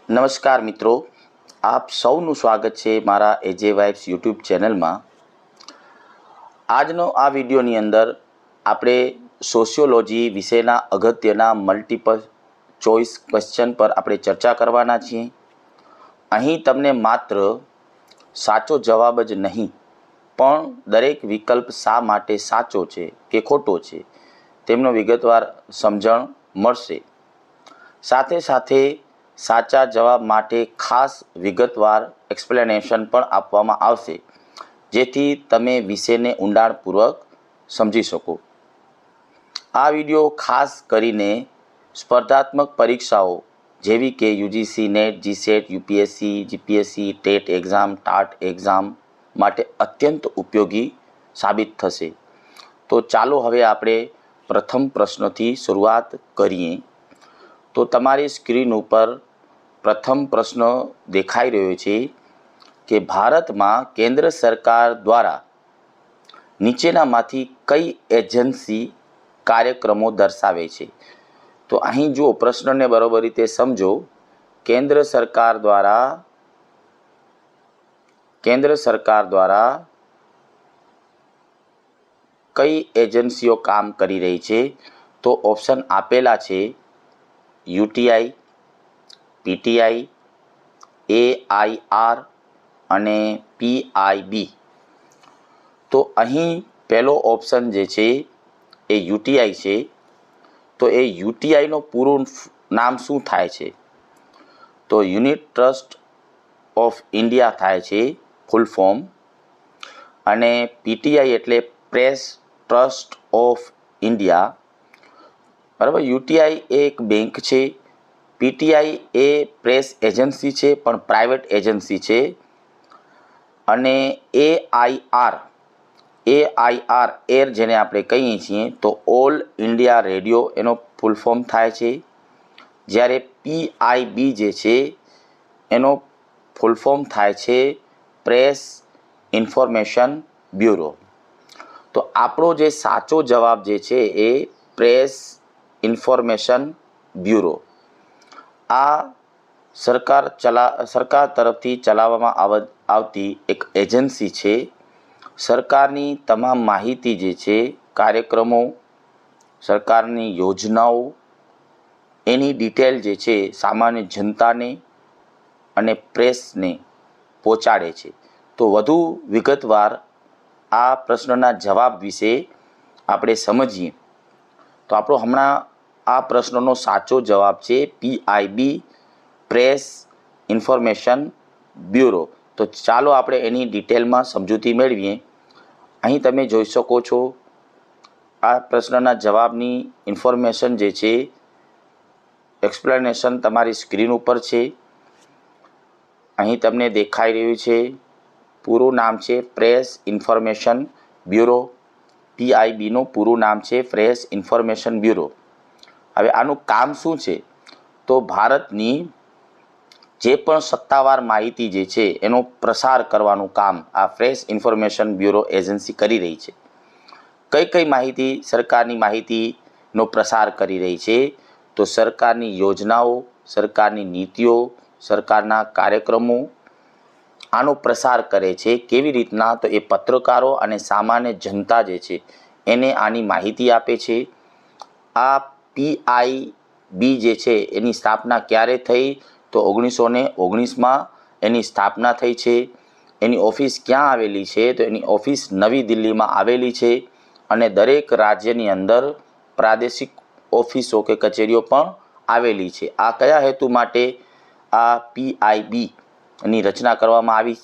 નમસ્કાર મિત્રો, આપ સૌનું સ્વાગત છે મારા એજે વાઇબ્સ યુટ્યુબ ચેનલમાં. આજનો આ વિડીયોની અંદર આપણે સોશિયોલોજી વિશેના અગત્યના મલ્ટિપલ ચોઇસ ક્વેશ્ચન પર આપણે ચર્ચા કરવાના છીએ. અહીં તમને માત્ર સાચો જવાબ જ નહીં પણ દરેક વિકલ્પ શા માટે સાચો છે કે ખોટો છે તેમનો વિગતવાર સમજણ મળશે. સાથે સાથે સાચા જવાબ માટે ખાસ વિગતવાર એક્સપ્લેનેશન પણ આપવામાં આવશે, જેથી તમે વિષયને ઊંડાણપૂર્વક સમજી શકો. આ વિડીયો ખાસ કરીને સ્પર્ધાત્મક પરીક્ષાઓ જેવી કે UGC net, GSET, UPSC, GPSC, TET exam, TAT exam માટે અત્યંત ઉપયોગી સાબિત થશે. તો ચાલો હવે આપણે પ્રથમ પ્રશ્નથી શરૂઆત કરીએ. તો તમારી સ્ક્રીન ઉપર પ્રથમ પ્રશ્ન દેખાઈ રહ્યો છે કે ભારતમાં કેન્દ્ર સરકાર દ્વારા નીચેનામાંથી કઈ એજન્સી કાર્યક્રમો દર્શાવે છે? તો અહીં જો પ્રશ્નને બરોબર રીતે સમજો. કેન્દ્ર સરકાર દ્વારા કઈ એજન્સીઓ કામ કરી રહી છે? તો ઓપ્શન આપેલા છે યુટીઆઈ, પીટીઆઈ, એઆઈઆર અને પીઆઈબી. તો અહીં પહેલો ઓપ્શન જે છે એ યુટીઆઈ છે. તો એ યુટીઆઈનું પૂરું નામ શું થાય છે? તો યુનિટ ટ્રસ્ટ ઓફ ઇન્ડિયા થાય છે ફૂલ ફોર્મ. અને પીટીઆઈ એટલે પ્રેસ ટ્રસ્ટ ઓફ ઇન્ડિયા. બરાબર. યુટીઆઈ એક બેંક છે, પીટીઆઈ એ પ્રેસ એજન્સી છે પણ પ્રાઇવેટ એજન્સી છે. અને એઆઈઆર એર જેને આપણે કહીએ છીએ તો ઓલ ઇન્ડિયા રેડિયો એનો ફૂલ ફોર્મ થાય છે. જ્યારે પીઆઈબી જે છે એનો ફૂલ ફોર્મ થાય છે પ્રેસ ઇન્ફોર્મેશન બ્યુરો. તો આપણો જે સાચો જવાબ જે છે એ પ્રેસ ઇન્ફોર્મેશન બ્યુરો. આ સરકાર તરફથી ચલાવવામાં આવતી એક એજન્સી છે. સરકારની તમામ માહિતી જે છે, કાર્યક્રમો, સરકારની યોજનાઓ, એની ડિટેલ જે છે સામાન્ય જનતાને અને પ્રેસને પહોંચાડે છે. તો વધુ વિગતવાર આ પ્રશ્નના જવાબ વિશે આપણે સમજીએ. તો આપણો હમણાં આ પ્રશ્નનો સાચો જવાબ છે પીઆઈબી, પ્રેસ ઇન્ફોર્મેશન બ્યુરો. તો ચાલો આપણે એની ડિટેલમાં સમજૂતી મેળવીએ. અહીં તમે જોઈ શકો છો આ પ્રશ્નના જવાબની ઇન્ફોર્મેશન જે છે, એક્સપ્લેનેશન તમારી સ્ક્રીન ઉપર છે. અહીં તમને દેખાઈ રહ્યું છે. પૂરું નામ છે પ્રેસ ઇન્ફોર્મેશન બ્યુરો. પીઆઈબીનું પૂરું નામ છે પ્રેસ ઇન્ફોર્મેશન બ્યુરો. હવે આનું કામ શું છે? તો ભારતની જે પણ સત્તાવાર માહિતી જે છે એનો પ્રસાર કરવાનું કામ આ પ્રેસ ઇન્ફોર્મેશન બ્યુરો એજન્સી કરી રહી છે. કઈ કઈ માહિતી, સરકારની માહિતીનો પ્રસાર કરી રહી છે? તો સરકારની યોજનાઓ, સરકારની નીતિઓ, સરકારના કાર્યક્રમો આનો પ્રસાર કરે છે. કેવી રીતના? તો એ પત્રકારો અને સામાન્ય જનતા જે છે એને આની માહિતી આપે છે. આ પીઆઈબી જે છે એની સ્થાપના ક્યારે થઈ? તો 1919માં એની સ્થાપના થઈ છે. એની ઓફિસ ક્યાં આવેલી છે? તો એની ઓફિસ નવી દિલ્હીમાં આવેલી છે. અને દરેક રાજ્યની અંદર પ્રાદેશિક ઓફિસો કે કચેરીઓ પણ આવેલી છે. આ કયા હેતુ માટે આ પીઆઈબીની રચના કરવામાં આવી?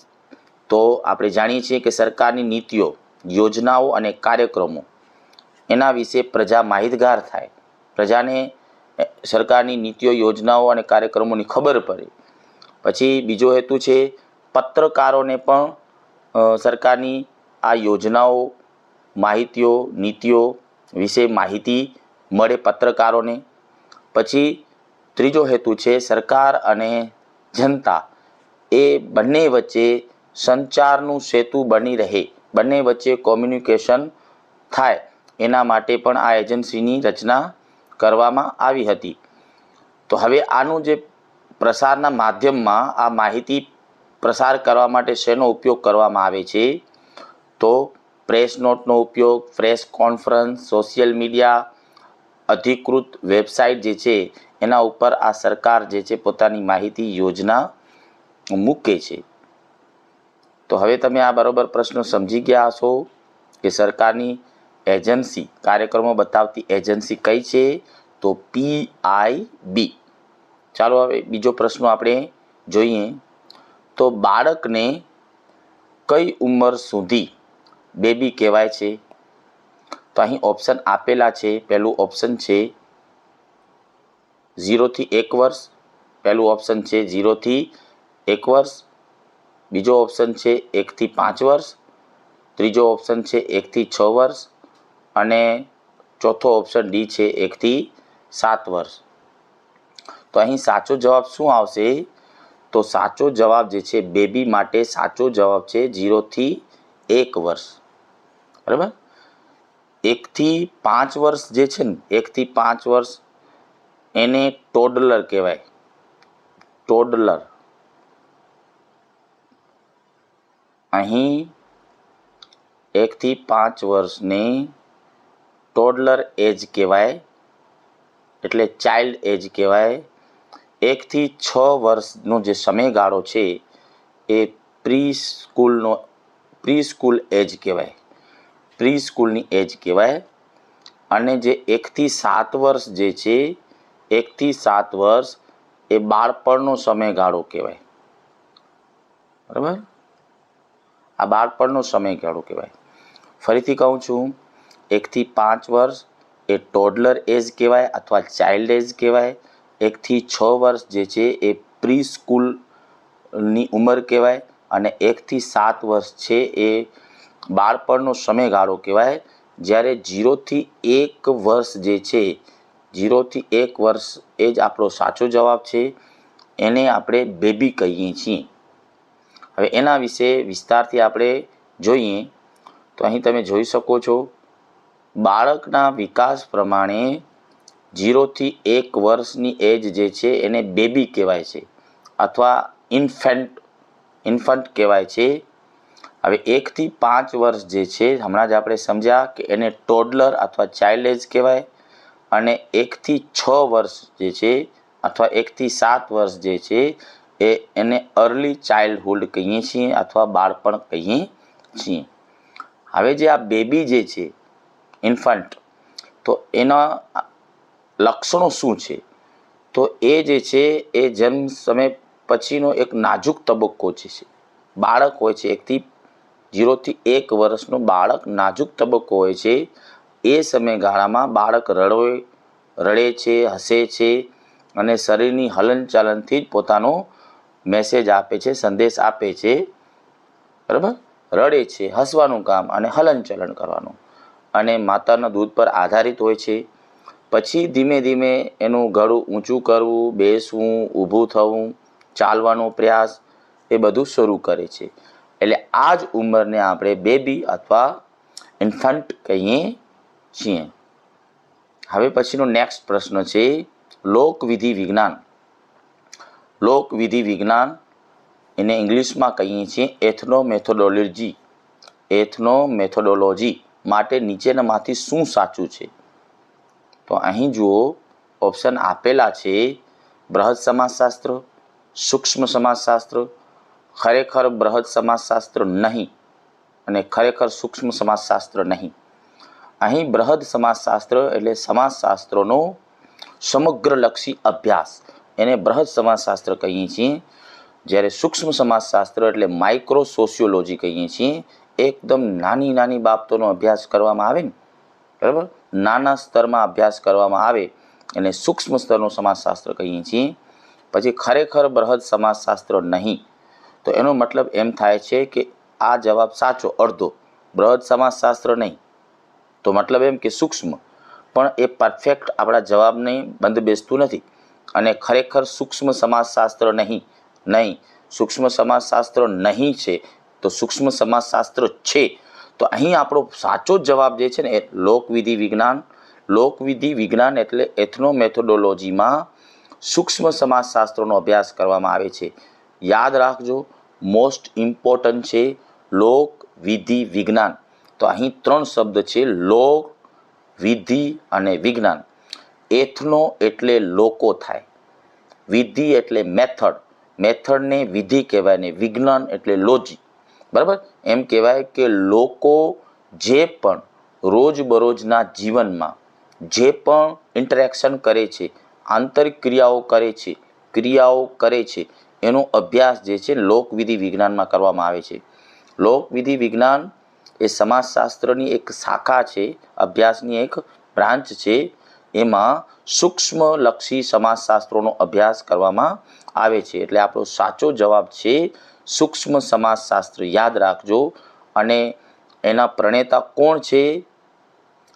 તો આપણે જાણીએ છીએ કે સરકારની નીતિઓ, યોજનાઓ અને કાર્યક્રમો એના વિશે પ્રજા માહિતગાર થાય, પ્રજાને સરકારની નીતિઓ, યોજનાઓ અને કાર્યક્રમોની ખબર પડે. પછી બીજો હેતુ છે પત્રકારોને પણ સરકારની આ યોજનાઓ, માહિતીઓ, નીતિઓ વિશે માહિતી મળે પત્રકારોને. પછી ત્રીજો હેતુ છે સરકાર અને જનતા એ બંને વચ્ચે સંચારનું સેતુ બની રહે, બંને વચ્ચે કોમ્યુનિકેશન થાય એના માટે પણ આ એજન્સીની રચના કરવામાં આવી હતી. તો હવે આનું જે પ્રસારના માધ્યમમાં આ માહિતી પ્રસાર કરવા માટે શેનો ઉપયોગ કરવામાં આવે છે? તો પ્રેસ નોટનો ઉપયોગ, પ્રેસ કોન્ફરન્સ, સોશિયલ મીડિયા, અધિકૃત વેબસાઇટ જે છે એના ઉપર આ સરકાર જે છે પોતાની માહિતી યોજના મૂકે છે. તો હવે તમે આ બરોબર પ્રશ્ન સમજી ગયા હશો કે સરકારની એજન્સી, કાર્યક્રમો બતાવતી એજન્સી કઈ છે? તો PIB. ચાલો હવે બીજો પ્રશ્ન આપણે જોઈએ. તો બાળકને કઈ ઉંમર સુધી બેબી કહેવાય છે? તો અહીં ઓપ્શન આપેલા છે. પહેલું ઓપ્શન છે 0 થી 1 વર્ષ. પહેલું ઓપ્શન છે 0 થી 1 વર્ષ. બીજો ઓપ્શન છે 1 થી 5 વર્ષ. ત્રીજો ઓપ્શન છે 1 થી 6 વર્ષ. અને ચોથો ઓપ્શન ડી છે 1 થી 7 વર્ષ. તો અહીં સાચો જવાબ શું આવશે? તો સાચો જવાબ જે છે બેબી માટે સાચો જવાબ છે 0 થી 1 વર્ષ. બરાબર. 1 થી 5 વર્ષ જે છે ને, 1 થી 5 વર્ષ એને ટોડલર કહેવાય. ટોડલર. અહીં 1 થી 5 વર્ષને ટોડલર એજ કહેવાય, એટલે ચાઇલ્ડ એજ કહેવાય. 1 થી 6 વર્ષનો જે સમયગાળો છે એ પ્રી સ્કૂલ એજ કહેવાય, પ્રી સ્કૂલની એજ કહેવાય. અને જે 1 થી 7 વર્ષ જે છે, 1 થી 7 વર્ષ એ બાળપણનો સમયગાળો કહેવાય. બરાબર. આ બાળપણનો સમયગાળો કહેવાય. ફરીથી કહું છું, 1 થી 5 વર્ષ એ ટોડલર એજ કહેવાય અથવા ચાઇલ્ડ એજ કહેવાય. 1 થી 6 વર્ષ જે છે એ પ્રી સ્કૂલની ઉંમર કહેવાય. અને 1 થી 7 વર્ષ છે એ બાળપણનો સમયગાળો કહેવાય. જ્યારે 0 થી 1 વર્ષ જે છે, 0 થી 1 વર્ષ એ જ આપણો સાચો જવાબ છે. એને આપણે બેબી કહીએ છીએ. હવે એના વિશે વિસ્તારથી આપણે જોઈએ. તો અહીં તમે જોઈ શકો છો, બાળકના વિકાસ પ્રમાણે 0 થી 1 વર્ષની એજ જે છે એને બેબી કહેવાય છે અથવા ઇન્ફન્ટ કહેવાય છે. હવે 1 થી 5 વર્ષ જે છે, હમણાં જ આપણે સમજ્યા કે એને ટોડલર અથવા ચાઇલ્ડ એજ કહેવાય. અને 1 થી 6 વર્ષ જે છે અથવા 1 થી 7 વર્ષ જે છે એને અર્લી ચાઇલ્ડહુડ કહીએ છીએ અથવા બાળપણ કહીએ છીએ. હવે જે આ બેબી જે છે, ઇન્ફન્ટ, તો એના લક્ષણો શું છે? તો એ જે છે એ જન્મ સમય પછીનો એક નાજુક તબક્કો છે. બાળક હોય છે, 0 થી 1 વર્ષનું બાળક નાજુક તબક્કો હોય છે. એ સમયગાળામાં બાળક રડે છે, હસે છે અને શરીરની હલનચલનથી જ પોતાનો મેસેજ આપે છે, સંદેશ આપે છે. બરાબર. રડે છે, હસવાનું કામ અને હલનચલન કરવાનું, અને માતાના દૂધ પર આધારિત હોય છે. પછી ધીમે ધીમે એનું ગળું ઊંચું કરવું, બેસવું, ઊભું થવું, ચાલવાનો પ્રયાસ એ બધું શરૂ કરે છે. એટલે આ જ ઉંમરને આપણે બેબી અથવા ઇન્ફન્ટ કહીએ છીએ. હવે પછીનો નેક્સ્ટ પ્રશ્ન છે લોકવિધિ વિજ્ઞાન. લોકવિધિ વિજ્ઞાન એને ઇંગ્લિશમાં કહીએ છીએ એથનોમેથોડોલોજી માટે નીચેનામાંથી શું સાચું છે? તો અહીં જુઓ, ઓપ્શન આપેલા છે બૃહદ સમાજશાસ્ત્ર, સૂક્ષ્મ સમાજશાસ્ત્ર, ખરેખર બૃહદ સમાજશાસ્ત્ર નહીં અને ખરેખર સૂક્ષ્મ સમાજશાસ્ત્ર નહીં. અહીં બૃહદ સમાજશાસ્ત્ર એટલે સમાજશાસ્ત્રોનો સમગ્રલક્ષી અભ્યાસ, એને બૃહદ સમાજશાસ્ત્ર કહીએ છીએ. જ્યારે સૂક્ષ્મ સમાજશાસ્ત્ર એટલે માઇક્રો સોશિયોલોજી કહીએ છીએ. એકદમ નાની નાની બાબતોનો અભ્યાસ કરવામાં આવે ને, બરાબર, નાના સ્તરમાં અભ્યાસ કરવામાં આવે એને સૂક્ષ્મ સ્તરનું સમાજશાસ્ત્ર કહીએ છીએ. પછી ખરેખર બૃહદ સમાજશાસ્ત્ર નહીં, તો એનો મતલબ એમ થાય છે કે આ જવાબ સાચો અડધો, બૃહદ સમાજશાસ્ત્ર નહીં, તો મતલબ એમ કે સૂક્ષ્મ, પણ એ પરફેક્ટ આપણા જવાબને બંધ બેસતું નથી. અને ખરેખર સૂક્ષ્મ સમાજશાસ્ત્ર નહીં, સૂક્ષ્મ સમાજશાસ્ત્ર નહીં છે તો સૂક્ષ્મ સમાજશાસ્ત્ર છે. તો અહીં આપણો સાચો જવાબ જે છે ને એ લોકવિધિ વિજ્ઞાન. લોકવિધિ વિજ્ઞાન એટલે એથનોમેથોડોલોજીમાં સૂક્ષ્મ સમાજશાસ્ત્રનો અભ્યાસ કરવામાં આવે છે. યાદ રાખજો, મોસ્ટ ઇમ્પોર્ટન્ટ છે લોક, વિધિ, વિજ્ઞાન. તો અહીં 3 શબ્દ છે, લોક, વિધિ અને વિજ્ઞાન. એથનો એટલે લોકો થાય, વિધિ એટલે મેથડ, મેથડને વિધિ કહેવાય, ને વિજ્ઞાન એટલે લોજી. બરાબર? એમ કહેવાય કે લોકો જે પણ રોજબરોજના જીવનમાં જે પણ ઇન્ટરેક્શન કરે છે, આંતરિક ક્રિયાઓ કરે છે, એનો અભ્યાસ જે છે લોકવિધિ વિજ્ઞાનમાં કરવામાં આવે છે. લોકવિધિ વિજ્ઞાન એ સમાજશાસ્ત્રની એક શાખા છે, અભ્યાસની એક બ્રાન્ચ છે. એમાં સૂક્ષ્મલક્ષી સમાજશાસ્ત્રોનો અભ્યાસ કરવામાં આવે છે. એટલે આપણો સાચો જવાબ છે સૂક્ષ્મ સમાજશાસ્ત્ર. યાદ રાખજો. અને એના પ્રણેતા કોણ છે?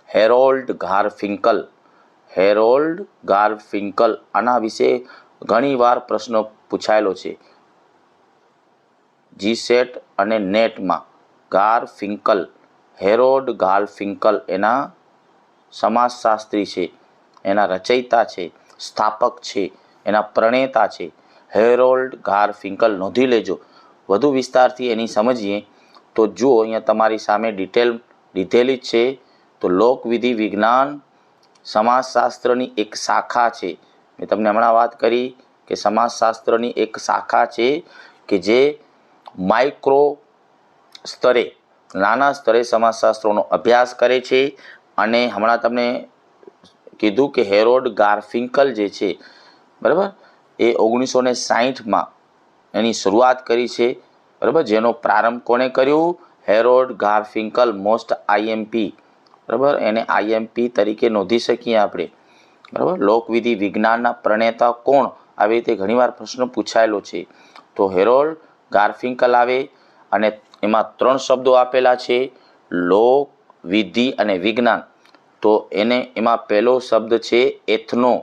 હેરોલ્ડ ગારફિંકલ. હેરોલ્ડ ગારફિંકલ. આના વિશે ઘણીવાર પ્રશ્ન પૂછાયેલો છે જીસેટ અને નેટમાં. ગારફિંકલ, હેરોલ્ડ ગારફિંકલ એના સમાજશાસ્ત્રી છે, એના રચયિતા છે, સ્થાપક છે, એના પ્રણેતા છે હેરોલ્ડ ગારફિંકલ. નોંધી લેજો. વધુ વિસ્તારથી એની સમજીએ તો જુઓ, અહીંયા તમારી સામે ડિટેલ લીધેલી જ છે. તો લોકવિધિ વિજ્ઞાન સમાજશાસ્ત્રની એક શાખા છે. મેં તમને હમણાં વાત કરી કે સમાજશાસ્ત્રની એક શાખા છે કે જે માઇક્રો સ્તરે, નાના સ્તરે સમાજશાસ્ત્રોનો અભ્યાસ કરે છે. અને હમણાં તમને કીધું કે હેરોલ્ડ ગારફિંકલ જે છે, બરાબર, એ 1960માં એની શરૂઆત કરી છે. બરાબર? જેનો પ્રારંભ કોણે કર્યું? Harold Garfinkel. Most IMP. બરાબર? એને આઈએમપી તરીકે નોંધી શકીએ આપણે. બરાબર? લોકવિધિ વિજ્ઞાનના પ્રણેતા કોણ? આવી રીતે ઘણીવાર પ્રશ્ન પૂછાયેલો છે. તો હેરોલ્ડ ગારફિંકલ આવે. અને એમાં 3 શબ્દો આપેલા છે, લોક, વિધિ અને વિજ્ઞાન. તો એમાં પહેલો શબ્દ છે એથનો.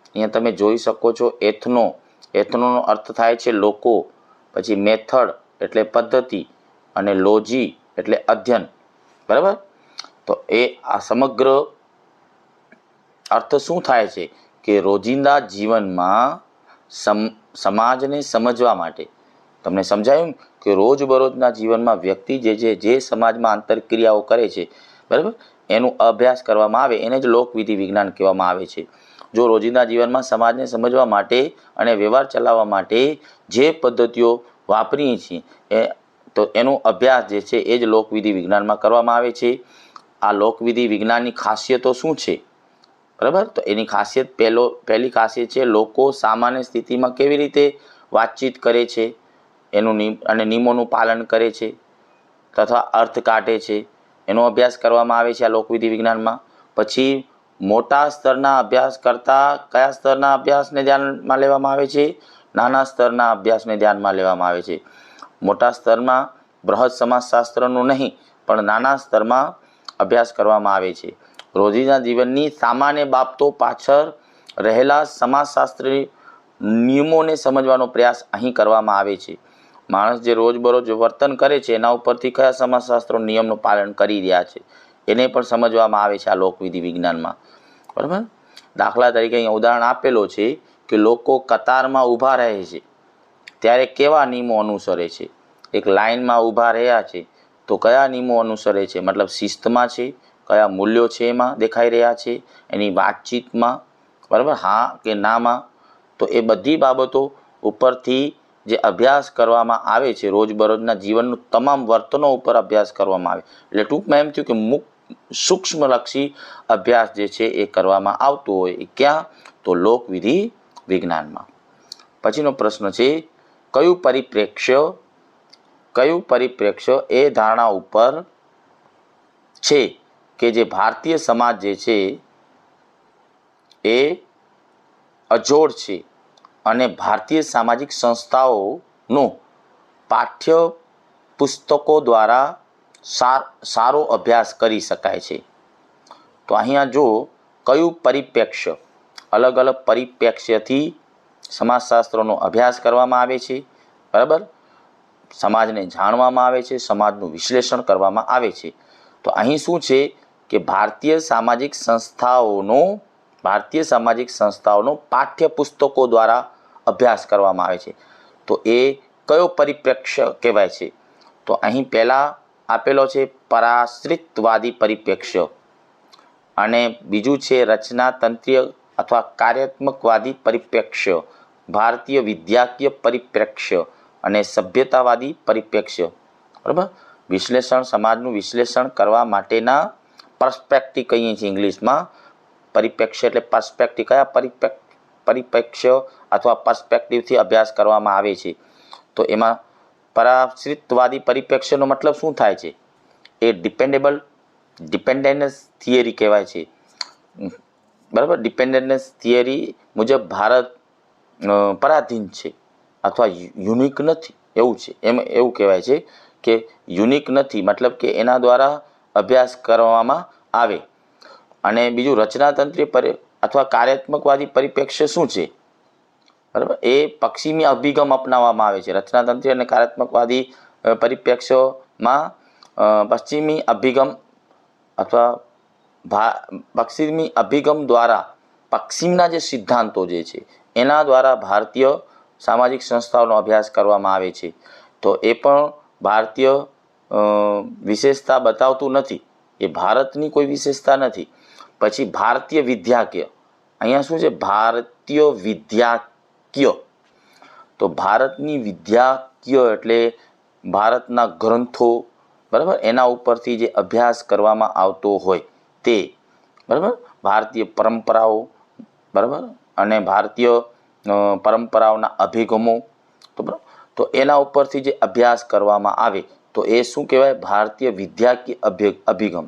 અહીંયા તમે જોઈ શકો છો એથનો. એથનોનો અર્થ થાય છે લોકો. પછી મેથડ એટલે પદ્ધતિ, અને લોજી એટલે અધ્યયન. બરાબર? તો આ સમગ્ર અર્થ શું થાય છે કે રોજિંદા જીવનમાં સમાજને સમજવા માટે. તમને સમજાયું કે રોજબરોજના જીવનમાં વ્યક્તિ જે સમાજમાં આંતરક્રિયાઓ કરે છે, બરાબર, એનું અભ્યાસ કરવામાં આવે, એને જ લોકવિધિ વિજ્ઞાન કહેવામાં આવે છે. જો રોજિંદા જીવનમાં સમાજને સમજવા માટે અને વ્યવહાર ચલાવવા માટે જે પદ્ધતિઓ વાપરીએ છીએ તો એનો અભ્યાસ જે છે એ જ લોકવિધિ વિજ્ઞાનમાં કરવામાં આવે છે. આ લોકવિધિ વિજ્ઞાનની ખાસિયતો શું છે? બરાબર? તો એની ખાસિયત, પહેલી ખાસિયત છે લોકો સામાન્ય સ્થિતિમાં કેવી રીતે વાતચીત કરે છે અને નિયમોનું પાલન કરે છે તથા અર્થ કાઢે છે, એનો અભ્યાસ કરવામાં આવે છે આ લોકવિધિ વિજ્ઞાનમાં. પછી મોટા સ્તરના અભ્યાસ કરતાં કયા સ્તરના અભ્યાસને ધ્યાનમાં લેવામાં આવે છે? નાના સ્તરના અભ્યાસને ધ્યાનમાં લેવામાં આવે છે. મોટા સ્તરમાં બૃહદ સમાજશાસ્ત્રનું નહીં, પણ નાના સ્તરમાં અભ્યાસ કરવામાં આવે છે. રોજિંદા જીવનની સામાન્ય બાબતો પાછળ રહેલા સમાજશાસ્ત્રી નિયમોને સમજવાનો પ્રયાસ અહીં કરવામાં આવે છે. માણસ જે રોજબરોજ વર્તન કરે છે એના ઉપરથી કયા સમાજશાસ્ત્રો નિયમનું પાલન કરી રહ્યા છે એને પણ સમજવામાં આવે છે આ લોકવિધિ વિજ્ઞાનમાં. બરાબર? દાખલા તરીકે અહીંયા ઉદાહરણ આપેલો છે કે લોકો કતારમાં ઊભા રહે છે ત્યારે કેવા નિયમો અનુસરે છે? એક લાઇનમાં ઊભા રહ્યા છે તો કયા નિયમો અનુસરે છે? મતલબ શિસ્તમાં છે, કયા મૂલ્યો છે એમાં દેખાઈ રહ્યા છે, એની વાતચીતમાં, બરાબર, હા કે નામાં. તો એ બધી બાબતો ઉપરથી જે અભ્યાસ કરવામાં આવે છે, રોજબરોજના જીવનનું તમામ વર્તનો ઉપર અભ્યાસ કરવામાં આવે. એટલે ટૂંકમાં એમ થયું કે સૂક્ષ્મલક્ષી અભ્યાસ જે છે એ કરવામાં આવતો હોય. એ ક્યાં? તો લોકવિધિ વિજ્ઞાનમાં. પછીનો પ્રશ્ન છે, કયું પરિપ્રેક્ષ્ય એ ધારણા ઉપર છે કે જે ભારતીય સમાજ જે છે એ અજોડ છે અને ભારતીય સામાજિક સંસ્થાઓનો પાઠ્ય પુસ્તકો દ્વારા સારો અભ્યાસ કરી શકાય છે? તો અહીંયા જો કયું પરિપ્રેક્ષ્ય, અલગ અલગ પરિપ્રેક્ષ્યથી સમાજશાસ્ત્રનો અભ્યાસ કરવામાં આવે છે, બરાબર, સમાજને જાણવામાં આવે છે, સમાજનું વિશ્લેષણ કરવામાં આવે છે. તો અહીં શું છે કે ભારતીય સામાજિક સંસ્થાઓનો ભારતીય સામાજિક સંસ્થાઓનો પાઠ્યપુસ્તકો દ્વારા અભ્યાસ કરવામાં આવે છે. તો એ કયો પરિપ્રેક્ષ્ય કહેવાય છે? તો અહીં પહેલાં આપેલો છે પરાશ્રિતવાદી પરિપ્રેક્ષ્ય, અને બીજું છે રચનાતંત્રીય અથવા કાર્યાત્મકવાદી પરિપ્રેક્ષ્ય, ભારતીય વિદ્યાકીય પરિપ્રેક્ષ્ય અને સભ્યતાવાદી પરિપ્રેક્ષ્ય. બરાબર. વિશ્લેષણ, સમાજનું વિશ્લેષણ કરવા માટેના પર્સ્પેક્ટિવ કહીએ છીએ ઇંગ્લિશમાં. પરિપ્રેક્ષ્ય એટલે પર્સ્પેક્ટિવ. કયા પરિપ્રેક્ષ્ય અથવા પર્સ્પેક્ટિવથી અભ્યાસ કરવામાં આવે છે? તો એમાં પરાશ્રિતવાદી પરિપ્રેક્ષ્યનો મતલબ શું થાય છે? એ ડિપેન્ડન્સ થિયરી કહેવાય છે. બરાબર. ડિપેન્ડન્સ થિયરી મુજબ ભારત પરાધીન છે અથવા યુનિક નથી એવું છે. એવું કહેવાય છે કે યુનિક નથી, મતલબ કે એના દ્વારા અભ્યાસ કરવામાં આવે. અને બીજું રચનાતંત્રીય અથવા કાર્યાત્મકવાદી પરિપ્રેક્ષ્ય શું છે? બરાબર. એ પશ્ચિમી અભિગમ અપનાવવામાં આવે છે. રચનાતંત્રી અને કાર્યાત્મકવાદી પરિપ્રેક્ષ્યોમાં પશ્ચિમી અભિગમ અથવા પશ્ચિમી અભિગમ દ્વારા પશ્ચિમના જે સિદ્ધાંતો જે છે એના દ્વારા ભારતીય સામાજિક સંસ્થાઓનો અભ્યાસ કરવામાં આવે છે. તો એ પણ ભારતીય વિશેષતા બતાવતું નથી, એ ભારતની કોઈ વિશેષતા નથી. પછી ભારતીય વિદ્યાકીય, અહીંયા શું છે? ભારતીય વિદ્યાકીય. તો ભારતની વિદ્યાકીય એટલે ભારતના ગ્રંથો, બરાબર, એના ઉપરથી જે અભ્યાસ કરવામાં આવતો હોય તે, બરાબર. ભારતીય પરંપરાઓ, બરાબર, અને ભારતીય પરંપરાઓના અભિગમો, તો બરાબર, તો એના ઉપરથી જે અભ્યાસ કરવામાં આવે તો એ શું કહેવાય? ભારતીય વિદ્યાકીય અભિગમ.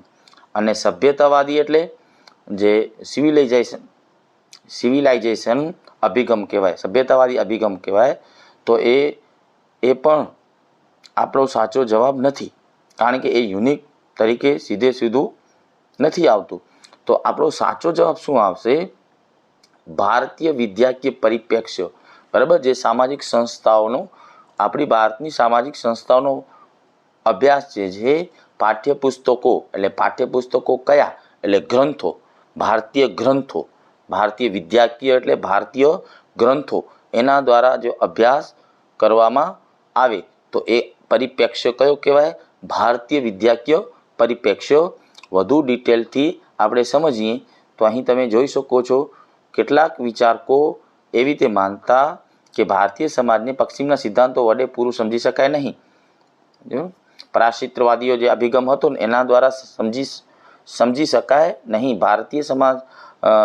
અને સભ્યતાવાદી એટલે જે સિવિલાઇઝેશન અભિગમ કહેવાય, સભ્યતાવાદી અભિગમ કહેવાય. તો એ પણ આપણો સાચો જવાબ નથી, કારણ કે એ યુનિક તરીકે સીધું નથી આવતું. તો આપણો સાચો જવાબ શું આવશે? ભારતીય વિદ્યાકીય પરિપ્રેક્ષ્ય. બરાબર. જે સામાજિક સંસ્થાઓનો, આપણી ભારતની સામાજિક સંસ્થાઓનો અભ્યાસ છે પાઠ્યપુસ્તકો, એટલે પાઠ્યપુસ્તકો કયા? એટલે ગ્રંથો, ભારતીય ગ્રંથો. ભારતીય વિદ્યાકીય એટલે ભારતીય ગ્રંથો, એના દ્વારા જો અભ્યાસ કરવામાં આવે તો એ પરિપ્રેક્ષ્ય કયો કહેવાય? ભારતીય વિદ્યાકીય પરિપ્રેક્ષ્ય. વધુ ડિટેલથી આપણે સમજીએ તો અહીં તમે જોઈ શકો છો કેટલાક વિચારકો એવી રીતે માનતા કે ભારતીય સમાજને પશ્ચિમના સિદ્ધાંતો વડે પૂરું સમજી શકાય નહીં. પરાશ્રિતવાદીઓ જે અભિગમ હતો ને એના દ્વારા સમજી શકાય નહીં. ભારતીય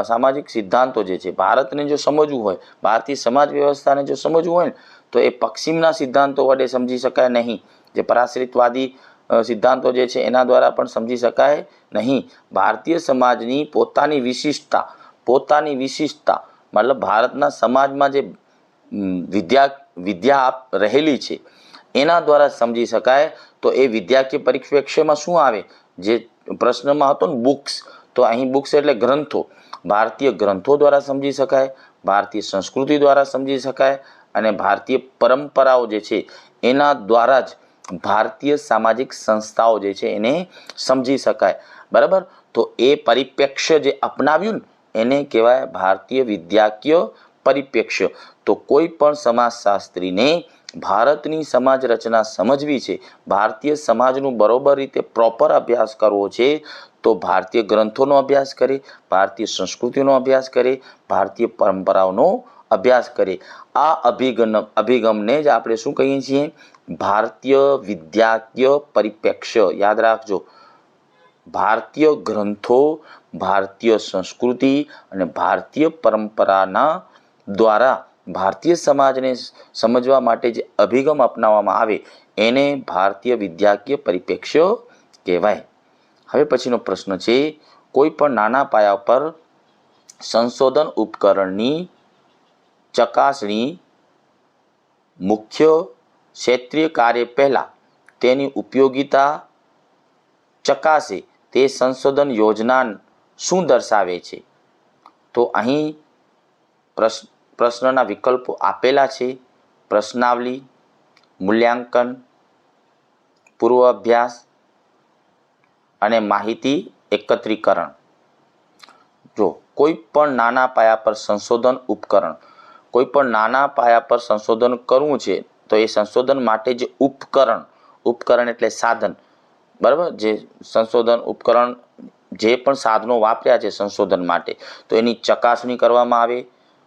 સામાજિક સિદ્ધાંતો જે છે, ભારતને જો સમજવું હોય, ભારતીય સમાજ વ્યવસ્થાને જો સમજવું હોય ને તો એ પશ્ચિમના સિદ્ધાંતો વડે સમજી શકાય નહીં. જે પરાશ્રિતવાદી સિદ્ધાંતો જે છે એના દ્વારા પણ સમજી શકાય નહીં. ભારતીય સમાજની પોતાની વિશિષ્ટતા, મતલબ ભારતના સમાજમાં જે વિદ્યા રહેલી છે એના દ્વારા સમજી શકાય. તો એ વિદ્યાકીય પરિપ્રેક્ષ્યમાં શું આવે? જે પ્રશ્નમાં હતો ને બુક્સ, તો અહીં બુક્સ એટલે ગ્રંથો. ભારતીય ગ્રંથો દ્વારા સમજી શકાય, ભારતીય સંસ્કૃતિ દ્વારા સમજી શકાય, અને ભારતીય પરંપરાઓ જે છે એના દ્વારા જ ભારતીય સામાજિક સંસ્થાઓ જે છે એને સમજી શકાય. બરાબર. તો એ પરિપ્રેક્ષ્ય જે અપનાવ્યું ને એને કહેવાય ભારતીય વિદ્યાકીય પરિપ્રેક્ષ્ય. તો કોઈ પણ સમાજશાસ્ત્રીને ભારતની સમાજ રચના સમજવી છે, ભારતીય સમાજનું બરોબર રીતે પ્રોપર અભ્યાસ કરવો છે, તો ભારતીય ગ્રંથોનો અભ્યાસ કરે, ભારતીય સંસ્કૃતિનો અભ્યાસ કરે, ભારતીય પરંપરાઓનો અભ્યાસ કરે. આ અભિગમને જ આપણે શું કહીએ છીએ? ભારતીય વિદ્યાકીય પરિપ્રેક્ષ્ય. યાદ રાખજો, ભારતીય ગ્રંથો, ભારતીય સંસ્કૃતિ અને ભારતીય પરંપરાના દ્વારા ભારતીય સમાજને સમજવા માટે જે અભિગમ અપનાવવામાં આવે એને ભારતીય વિદ્યાકીય પરિપ્રેક્ષ્ય કહેવાય. હવે પછીનો પ્રશ્ન છે, કોઈ પણ નાના પાયા પર સંશોધન ઉપકરણની ચકાસણી મુખ્ય ક્ષેત્રીય કાર્ય પહેલાં તેની ઉપયોગિતા ચકાસે તે સંશોધન યોજના શું દર્શાવે છે? તો અહીં પ્રશ્નના વિકલ્પો આપેલા છે: પ્રશ્નાવલી, મૂલ્યાંકન, પૂર્વ અભ્યાસ અને માહિતી એકત્રીકરણ. જો કોઈ પણ નાના પાયા પર સંશોધન ઉપકરણ, કોઈ પણ નાના પાયા પર સંશોધન કરવું છે તો એ સંશોધન માટે જે ઉપકરણ એટલે સાધન, બરાબર, જે સંશોધન ઉપકરણ જે પણ સાધનો વાપર્યા છે સંશોધન માટે તો એની ચકાસણી કરવામાં આવે,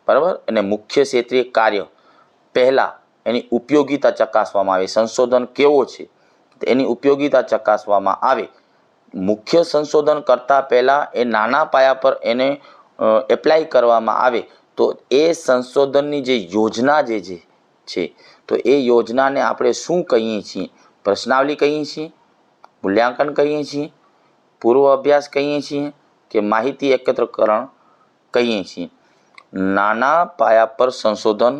બરાબર. અને મુખ્ય ક્ષેત્રીય કાર્ય પહેલાં એની ઉપયોગિતા ચકાસવામાં આવે. સંશોધન કેવો છે એની ઉપયોગિતા ચકાસવામાં આવે. મુખ્ય સંશોધન કરતાં પહેલાં એ નાના પાયા પર એને એપ્લાય કરવામાં આવે તો એ સંશોધનની જે યોજના જે છે તો એ યોજનાને આપણે શું કહીએ છીએ? પ્રશ્નાવલી કહીએ છીએ, મૂલ્યાંકન કહીએ છીએ, પૂર્વ અભ્યાસ કહીએ છીએ કે માહિતી એકત્રીકરણ કહીએ છીએ. નાના પાયા પર સંશોધન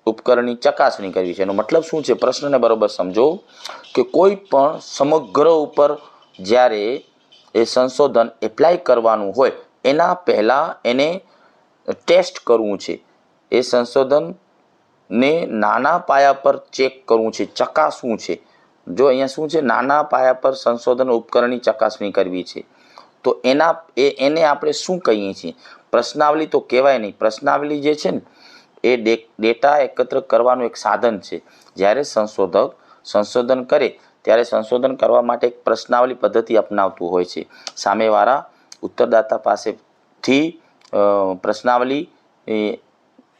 ઉપકરણની ચકાસણી કરવી છે એનો મતલબ શું છે? પ્રશ્નને બરોબર સમજો કે કોઈ પણ સમગ્ર ઉપર જ્યારે એ સંશોધન એપ્લાય કરવાનું હોય એના પહેલાં એને ટેસ્ટ કરવું છે. એ સંશોધનને નાના પાયા પર ચેક કરવું છે, ચકાસવું છે. જો અહીંયા શું છે? નાના પાયા પર સંશોધન ઉપકરણની ચકાસણી કરવી છે તો એને આપણે શું કહીએ છીએ? પ્રશ્નાવલી તો કહેવાય નહીં. પ્રશ્નાવલી જે છે ને એ ડેટા એકત્ર કરવાનું એક સાધન છે. જ્યારે સંશોધક સંશોધન કરે ત્યારે સંશોધન કરવા માટે એક પ્રશ્નાવલી પદ્ધતિ અપનાવતું હોય છે. સામેવાળા ઉત્તરદાતા પાસેથી પ્રશ્નાવલી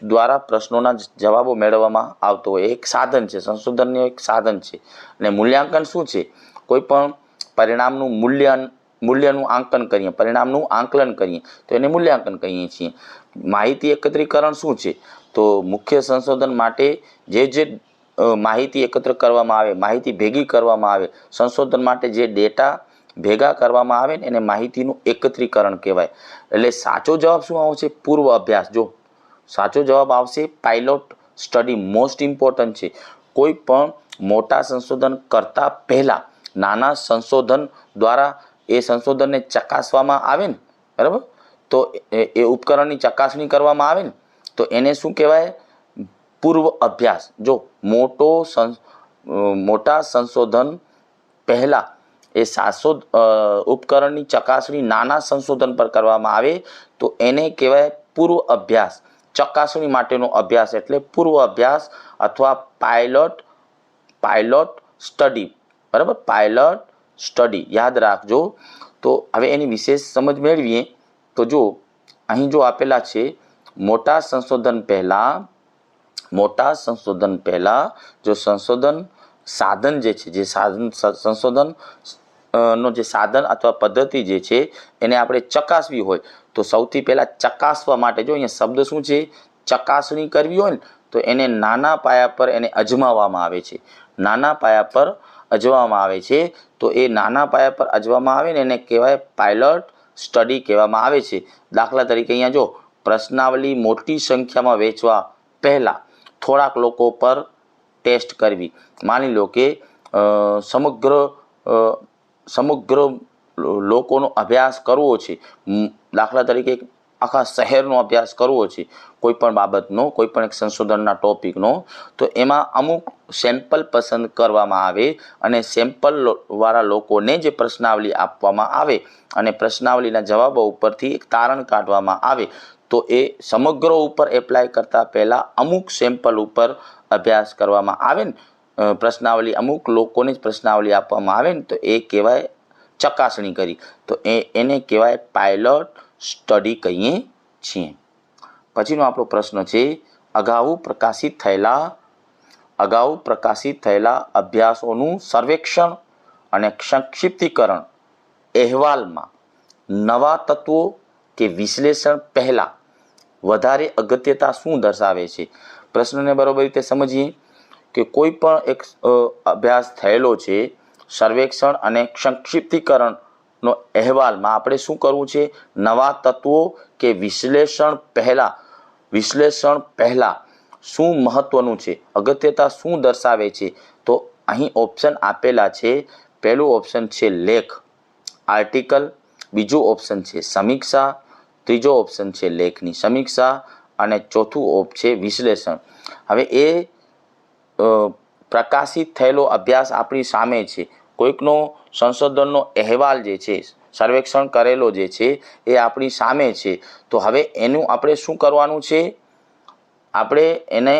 દ્વારા પ્રશ્નોના જવાબો મેળવવામાં આવતો હોય. એક સાધન છે, સંશોધનનું એક સાધન છે. અને મૂલ્યાંકન શું છે? કોઈ પણ પરિણામનું મૂલ્યનું આંકન કરીએ, પરિણામનું આંકલન કરીએ તો એને મૂલ્યાંકન કહીએ છીએ. માહિતી એકત્રીકરણ શું છે? તો મુખ્ય સંશોધન માટે જે માહિતી એકત્ર કરવામાં આવે, માહિતી ભેગી કરવામાં આવે, સંશોધન માટે જે ડેટા ભેગા કરવામાં આવે ને એને માહિતીનું એકત્રીકરણ કહેવાય. એટલે સાચો જવાબ શું આવશે? પૂર્વ અભ્યાસ. જો સાચો જવાબ આવશે પાયલોટ સ્ટડી. મોસ્ટ ઇમ્પોર્ટન્ટ છે. કોઈ પણ મોટા સંશોધન કરતાં પહેલાં નાના સંશોધન દ્વારા એ સંશોધનને ચકાસવામાં આવે ને, બરાબર, તો એ ઉપકરણની ચકાસણી કરવામાં આવે ને તો એને શું કહેવાય? પૂર્વ અભ્યાસ. જો મોટા સંશોધન પહેલાં એ ઉપકરણની ચકાસણી નાના સંશોધન પર કરવામાં આવે તો એને કહેવાય પૂર્વ અભ્યાસ. ચકાસણી માટેનો અભ્યાસ એટલે પૂર્વ અભ્યાસ અથવા પાયલોટ સ્ટડી, બરાબર, પાયલોટ સ્ટડી યાદ રાખજો. તો હવે એની વિશેષ સમજ મેળવીએ તો જો અહીં જો આપેલા છે મોટા સંશોધન પહેલાં જો સંશોધન સાધન જે છે, જે સંશોધન નો જે સાધન અથવા પદ્ધતિ જે છે એને આપણે ચકાસવી હોય તો સૌથી પહેલાં ચકાસવા માટે જો અહીંયા શબ્દ શું છે? ચકાસણી કરવી હોય ને તો એને નાના પાયા પર એને અજમાવવામાં આવે છે. નાના પાયા પર અજમાવવામાં આવે છે તો એ નાના પાયા પર અજમાવવામાં આવે ને એને કહેવાય પાયલોટ સ્ટડી કહેવામાં આવે છે. દાખલા તરીકે અહીંયા જો પ્રશ્નાવલી મોટી સંખ્યામાં વેચવા પહેલાં થોડાક લોકો પર ટેસ્ટ કરવી. માની લો કે સમગ્ર લોકોનો અભ્યાસ કરવો છે. દાખલા તરીકે આખા શહેરનો અભ્યાસ કરવો છે કોઈ પણ બાબતનો, કોઈ પણ એક સંશોધનના ટોપિકનો, તો એમાં અમુક સેમ્પલ પસંદ કરવામાં આવે અને સેમ્પલવાળા લોકોને જે પ્રશ્નાવલી આપવામાં આવે અને પ્રશ્નાવલીના જવાબો ઉપરથી એક તારણ કાઢવામાં આવે તો એ સમગ્ર ઉપર એપ્લાય કરતાં પહેલાં અમુક સેમ્પલ ઉપર અભ્યાસ કરવામાં આવે ને પ્રશ્નાવલી અમુક લોકોને જ પ્રશ્નાવલી આપવામાં આવે ને તો એ કહેવાય ચકાસણી કરી. તો એને કહેવાય પાયલોટ સ્ટડી કહીએ છીએ. પછીનો આપણો પ્રશ્ન છે અગાઉ પ્રકાશિત થયેલા અભ્યાસોનું સર્વેક્ષણ અને સંક્ષિપ્તીકરણ અહેવાલમાં નવા તત્વો કે વિશ્લેષણ પહેલાં વધારે અગત્યતા શું દર્શાવે છે? પ્રશ્નને બરોબર રીતે સમજીએ કે કોઈ પણ એક અભ્યાસ થયેલો છે, સર્વેક્ષણ અને સંક્ષિપ્તીકરણનો અહેવાલમાં આપણે શું કરવું છે? નવા તત્વો કે વિશ્લેષણ પહેલાં શું મહત્વનું છે, અગત્યતા શું દર્શાવે છે? તો અહીં ઓપ્શન આપેલા છે. પહેલું ઓપ્શન છે લેખ, આર્ટિકલ. બીજું ઓપ્શન છે સમીક્ષા. ત્રીજો ઓપ્શન છે લેખની સમીક્ષા અને ચોથું છે વિશ્લેષણ. હવે એ પ્રકાશિત થયેલો અભ્યાસ આપણી સામે છે. કોઈકનો સંશોધનનો અહેવાલ જે છે, સર્વેક્ષણ કરેલો જે છે એ આપણી સામે છે. તો હવે એનું આપણે શું કરવાનું છે? આપણે એને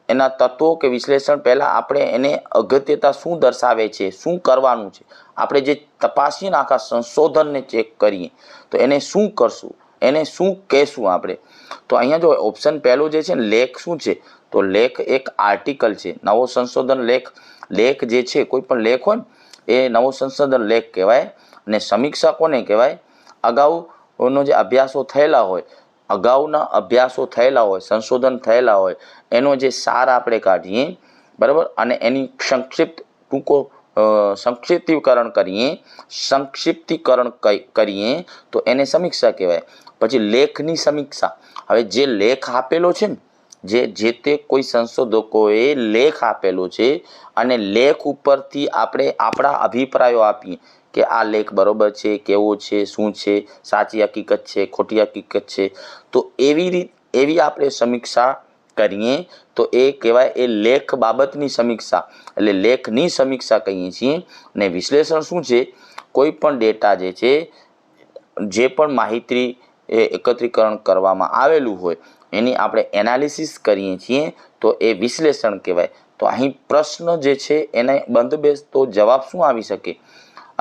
એના તત્વો કે વિશ્લેષણ પહેલાં આપણે એને અગત્યતા શું દર્શાવે છે, શું કરવાનું છે, આપણે જે તપાસીને આખા સંશોધનને ચેક કરીએ તો એને શું કરશું, એને શું કહેશું આપણે? તો અહીંયા જો ઓપ્શન પહેલો જે છે ને લેખ શું છે? તો લેખ એક આર્ટિકલ છે, નવો સંશોધન લેખ. લેખ જે છે કોઈ પણ લેખ હોય ને એ નવો સંશોધન લેખ કહેવાય. અને સમીક્ષા કોને કહેવાય? અગાઉનો જે અભ્યાસો થયેલા હોય, અગાઉના અભ્યાસો થયેલા હોય, સંશોધન થયેલા હોય એનો જે સાર આપણે કાઢીએ, બરાબર, અને એની સંક્ષિપ્તીકરણ કરીએ તો એને સમીક્ષા કહેવાય. પછી લેખની સમીક્ષા. હવે જે લેખ આપેલો છે ને જે તે કોઈ સંશોધકોએ લેખ આપેલો છે અને લેખ ઉપરથી આપણે આપણા અભિપ્રાયો આપીએ કે આ લેખ બરોબર છે, કેવો છે, શું છે, સાચી હકીકત છે, ખોટી હકીકત છે, તો એવી આપણે સમીક્ષા કરીએ તો એ કહેવાય એ લેખ બાબતની સમીક્ષા, એટલે લેખની સમીક્ષા કહીએ છીએ. અને વિશ્લેષણ શું છે? કોઈ પણ ડેટા જે છે, જે પણ માહિતી એકત્રીકરણ કરવામાં આવેલું હોય એની આપણે એનાલિસિસ કરીએ છીએ તો એ વિશ્લેષણ કહેવાય. તો અહીં પ્રશ્ન જે છે એને બંધબેસતો જવાબ શું આવી શકે?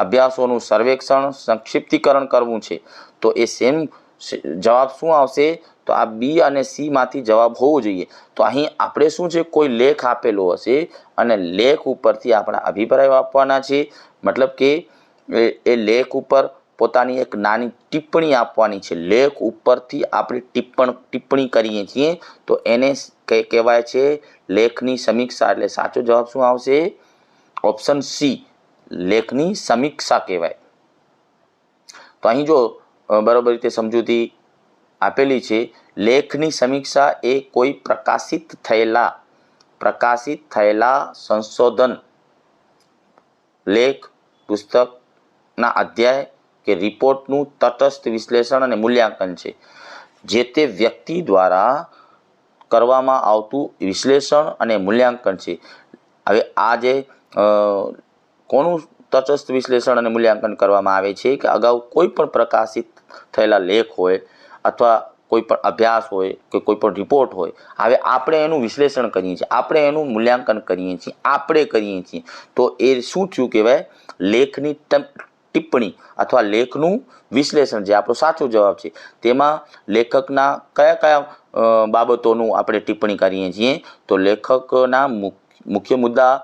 અભ્યાસોનું સર્વેક્ષણ સંક્ષિપ્તીકરણ કરવું છે તો એ સેમ જવાબ શું આવશે? તો આ બી અને સી માંથી જવાબ હોવો જોઈએ. તો અહીં આપણે શું છે, કોઈ લેખ આપેલો હશે અને લેખ ઉપરથી આપણા અભિપ્રાયો આપવાના છે, મતલબ કે એ લેખ ઉપર પોતાની એક નાની ટિપ્પણી આપવાની છે. લેખ ઉપરથી આપણે ટિપ્પણી કરીએ છીએ તો એને કહેવાય છે લેખની સમીક્ષા. એટલે સાચો જવાબ શું આવશે? ઓપ્શન સી, લેખની સમીક્ષા કહેવાય. તો અહીં જો બરોબર રીતે સમજૂતી આપેલી છે. લેખની સમીક્ષા એ કોઈ પ્રકાશિત થયેલા સંશોધન, લેખ, પુસ્તકના અધ્યાય કે રિપોર્ટનું તટસ્થ વિશ્લેષણ અને મૂલ્યાંકન છે. જે તે વ્યક્તિ દ્વારા કરવામાં આવતું વિશ્લેષણ અને મૂલ્યાંકન છે. હવે આ જે કોનું તટસ્થ વિશ્લેષણ અને મૂલ્યાંકન કરવામાં આવે છે કે અગાઉ કોઈ પણ પ્રકાશિત થયેલા લેખ હોય અથવા કોઈ પણ અભ્યાસ હોય કે કોઈ પણ રિપોર્ટ હોય, હવે આપણે એનું વિશ્લેષણ કરીએ છીએ, આપણે એનું મૂલ્યાંકન કરીએ છીએ, તો એ શું થયું કહેવાય? લેખની ટિપ્પણી અથવા લેખનું વિશ્લેષણ, જે આપણો સાચો જવાબ છે. તેમાં લેખકના કયા બાબતોનું આપણે ટિપ્પણી કરીએ છીએ? તો લેખકના મુખ્ય મુદ્દા,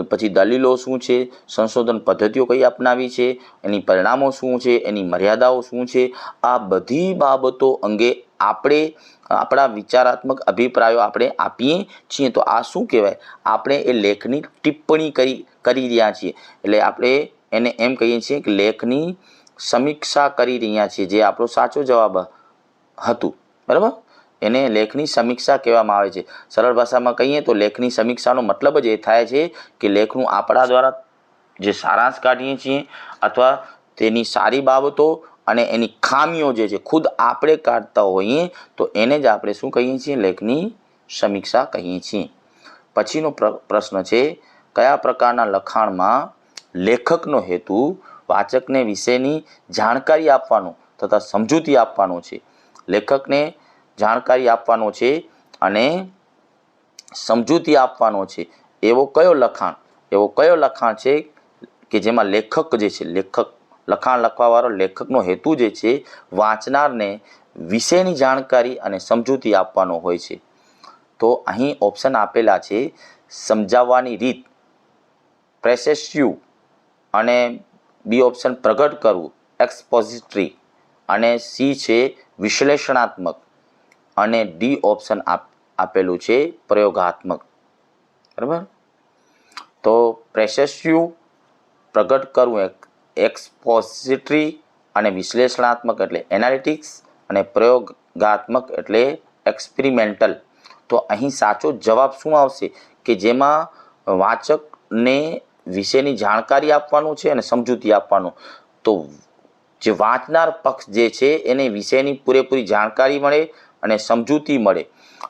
પછી દલીલો શું છે, સંશોધન પદ્ધતિઓ કઈ અપનાવી છે, એની પરિણામો શું છે, એની મર્યાદાઓ શું છે, આ બધી બાબતો અંગે આપણે આપણા વિચારાત્મક અભિપ્રાયો આપણે આપીએ છીએ. તો આ શું કહેવાય? આપણે એ લેખની ટિપ્પણી કરી રહ્યા છીએ. એટલે આપણે એને એમ કહીએ છીએ કે લેખની સમીક્ષા કરી રહ્યા છીએ, જે આપણો સાચો જવાબ હતું, બરાબર. એને લેખની સમીક્ષા કહેવામાં આવે છે. સરળ ભાષામાં કહીએ તો લેખની સમીક્ષાનો મતલબ જ એ થાય છે કે લેખનું આપણા દ્વારા જે સારાંશ કાઢીએ છીએ અથવા તેની સારી બાબતો અને એની ખામીઓ જે છે ખુદ આપણે કાઢતા હોઈએ તો એને જ આપણે શું કહીએ છીએ? લેખની સમીક્ષા કહીએ છીએ. પછીનો પ્રશ્ન છે, કયા પ્રકારના લખાણમાં લેખકનો હેતુ વાચકને વિશેની જાણકારી આપવાનો તથા સમજૂતી આપવાનો છે? લેખકને જાણકારી આપવાનો છે અને સમજૂતી આપવાનો છે એવો કયો લખાણ છે કે જેમાં લેખક જે છે, લખાણ લખવાવાળો લેખકનો હેતુ જે છે વાંચનારને વિશેની જાણકારી અને સમજૂતી આપવાનો હોય છે? તો અહીં ઓપ્શન આપેલા છે સમજાવવાની રીત, પ્રેસેસ્યુ, અને બી ઓપ્શન પ્રગટ કરવું, એક્સપોઝિટરી, અને સી છે વિશ્લેષણાત્મક, અને ડી ઓપ્શન આપેલું છે પ્રયોગાત્મક, બરાબર. તો પ્રેસેસ્યુ, પ્રગટ કરવું, એક્સપોઝિટરી અને વિશ્લેષણાત્મક એટલે એનાલિટિક્સ, અને પ્રયોગાત્મક એટલે એક્સપેરિમેન્ટલ. તો અહીં સાચો જવાબ શું આવશે કે જેમાં વાચકને વિશેની જાણકારી આપવાનું છે અને સમજૂતી આપવાનું? તો જે વાંચનાર પક્ષ જે છે એને વિષયની પૂરેપૂરી જાણકારી મળે અને સમજૂતી મળે,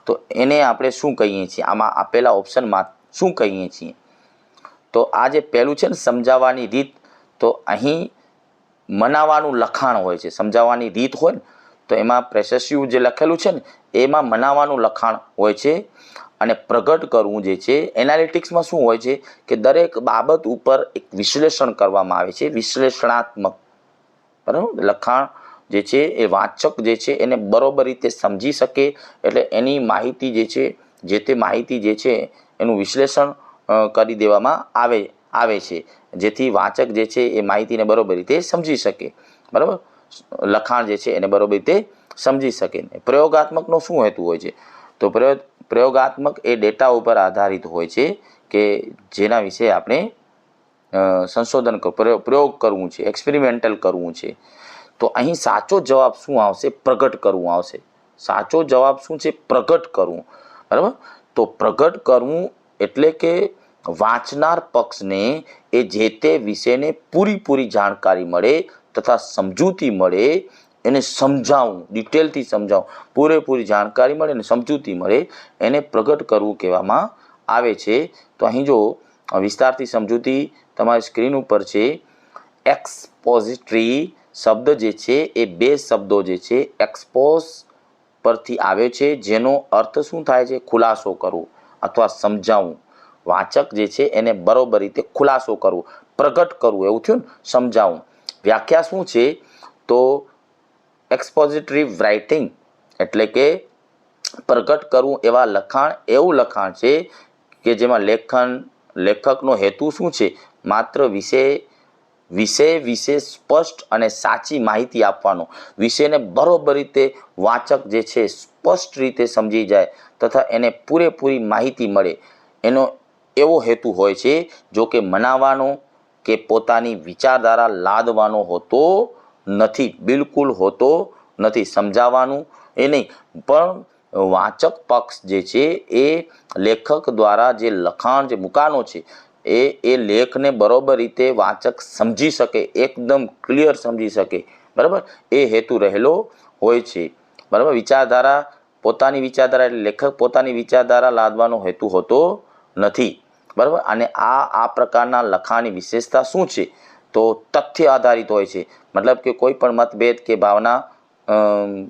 તો એને આપણે શું કહીએ છીએ? આમાં આપેલા ઓપ્શનમાં શું કહીએ છીએ? તો આ જે પહેલું છે ને સમજાવવાની રીત, તો અહીં મનાવાનું લખાણ હોય છે, સમજાવવાની રીત હોય ને તો એમાં પ્રેસેસિવ જે લખેલું છે ને એમાં મનાવાનું લખાણ હોય છે. અને પ્રગટ કરવું જે છે એનાલિટિક્સમાં શું હોય છે કે દરેક બાબત ઉપર એક વિશ્લેષણ કરવામાં આવે છે, વિશ્લેષણાત્મક, બરાબર. લખાણ જે છે એ વાંચક જે છે એને બરોબર રીતે સમજી શકે, એટલે એની માહિતી જે છે, જે તે માહિતી જે છે એનું વિશ્લેષણ કરી દેવામાં આવે છે, જેથી વાંચક જે છે એ માહિતીને બરોબર રીતે સમજી શકે, બરાબર. લખાણ જે છે એને બરોબર રીતે સમજી શકે. પ્રયોગાત્મકનો શું હેતુ હોય છે? તો પ્રયોગાત્મક એ ડેટા ઉપર આધારિત હોય છે કે જેના વિશે આપણે સંશોધન પ્રયોગ કરવું છે, એક્સપેરિમેન્ટલ કરવું છે. તો અહીં સાચો જવાબ શું આવશે? પ્રગટ કરવું આવશે. સાચો જવાબ શું છે? પ્રગટ કરવું, બરાબર. તો પ્રગટ કરવું એટલે કે વાંચનાર પક્ષને એ જે તે વિષયને પૂરી જાણકારી મળે તથા સમજૂતી મળે, એને સમજાવવું, ડિટેલથી સમજાવવું, પૂરેપૂરી જાણકારી મળે અને સમજૂતી મળે, એને પ્રગટ કરવું કહેવામાં આવે છે. તો અહીં જો વિસ્તારથી સમજૂતી તમારી સ્ક્રીન ઉપર છે. એક્સપોઝિટરી શબ્દ જે છે એ બે શબ્દો જે છે એક્સપોઝ પરથી આવે છે, જેનો અર્થ શું થાય છે? ખુલાસો કરવો અથવા સમજાવવું. વાચક જે છે એને બરોબર રીતે ખુલાસો કરવો, પ્રગટ કરવું, એવું થયું ને, સમજાવવું. વ્યાખ્યા શું છે? તો એક્સપોઝિટરી રાઇટિંગ એટલે કે પ્રગટ કરવું એવા લખાણ, એવું લખાણ છે કે જેમાં લેખકનો હેતુ શું છે? માત્ર વિષય વિશે સ્પષ્ટ અને સાચી માહિતી આપવાનો, વિષયને બરોબર રીતે વાચક જે છે સ્પષ્ટ રીતે સમજી જાય તથા એને પૂરેપૂરી માહિતી મળે, એનો એવો હેતુ હોય છે. જો કે મનાવવાનો કે પોતાની વિચારધારા લાદવાનો હોતો નથી, બિલકુલ હોતો નથી. સમજાવવાનું એ નહીં, પણ વાચક પક્ષ જે છે એ લેખક દ્વારા જે લખાણ જે મુકાનો છે એ લેખને બરોબર રીતે વાચક સમજી શકે, એકદમ ક્લિયર સમજી શકે, બરાબર. એ હેતુ રહેલો હોય છે, બરાબર. વિચારધારા, પોતાની વિચારધારા એટલે લેખક પોતાની વિચારધારા લાદવાનો હેતુ હોતો નથી, બરાબર. અને આ પ્રકારના લખાણની વિશેષતા શું છે? તો તથ્ય આધારિત હોય છે, મતલબ કે કોઈ પણ મતભેદ કે ભાવના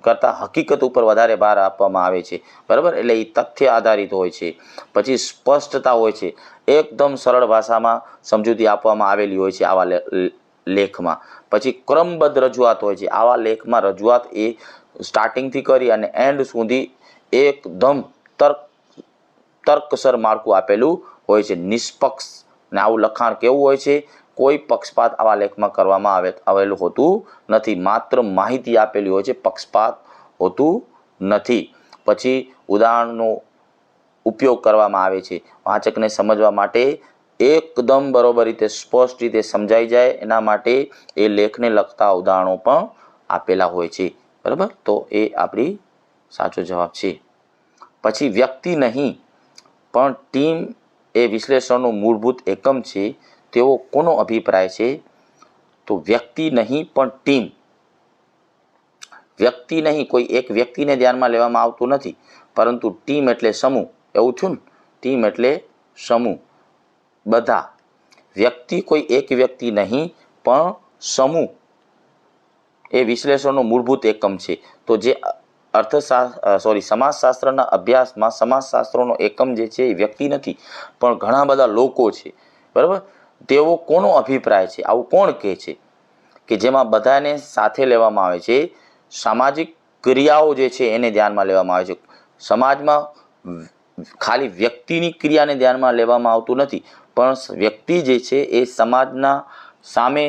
કરતાં હકીકત ઉપર વધારે ભાર આપવામાં આવે છે, બરાબર. એટલે એ તથ્ય આધારિત હોય છે. પછી સ્પષ્ટતા હોય છે, એકદમ સરળ ભાષામાં સમજૂતી આપવામાં આવેલી હોય છે આવા લેખમાં. પછી ક્રમબદ્ધ રજૂઆત હોય છે. આવા લેખમાં રજૂઆત એ સ્ટાર્ટિંગથી કરી અને એન્ડ સુધી એકદમ તર્કસર માળખું આપેલું હોય છે, નિષ્પક્ષ. ને આવું લખાણ કેવું હોય છે? કોઈ પક્ષપાત આવા લેખમાં કરવામાં આવેલું હોતું નથી, માત્ર માહિતી આપેલી હોય છે, પક્ષપાત હોતું નથી. પછી ઉદાહરણનો ઉપયોગ કરવામાં આવે છે વાચકને સમજવા માટે, એકદમ બરોબર રીતે સ્પષ્ટ રીતે સમજાઈ જાય એના માટે એ લેખને લગતા ઉદાહરણો પણ આપેલા હોય છે, બરાબર. તો એ આપણી સાચો જવાબ છે. પછી વ્યક્તિ નહીં પણ ટીમ એ વિશ્લેષણનો મૂળભૂત એકમ છે તેવો કોનો અભિપ્રાય છે? તો વ્યક્તિ નહીં પણ ટીમ. વ્યક્તિ નહીં, કોઈ એક વ્યક્તિને ધ્યાનમાં લેવામાં આવતું નથી, પરંતુ ટીમ એટલે સમૂહ, એવું થયું ને. ટીમ એટલે સમૂહ, બધા. વ્યક્તિ કોઈ એક વ્યક્તિ નહીં પણ સમૂહ એ વિશ્લેષણનો મૂળભૂત એકમ છે. તો જે સમાજશાસ્ત્રના અભ્યાસમાં સમાજશાસ્ત્રનો એકમ જે છે એ વ્યક્તિ નથી પણ ઘણા બધા લોકો છે, બરાબર. તેવો કોનો અભિપ્રાય છે? આવું કોણ કહે છે? કે જેમાં બધાને સાથે લેવામાં આવે છે. સામાજિક ક્રિયાઓ જે છે એને ધ્યાનમાં લેવામાં આવે છે. સમાજમાં ખાલી વ્યક્તિની ક્રિયાને ધ્યાનમાં લેવામાં આવતું નથી, પણ વ્યક્તિ જે છે એ સમાજના સામે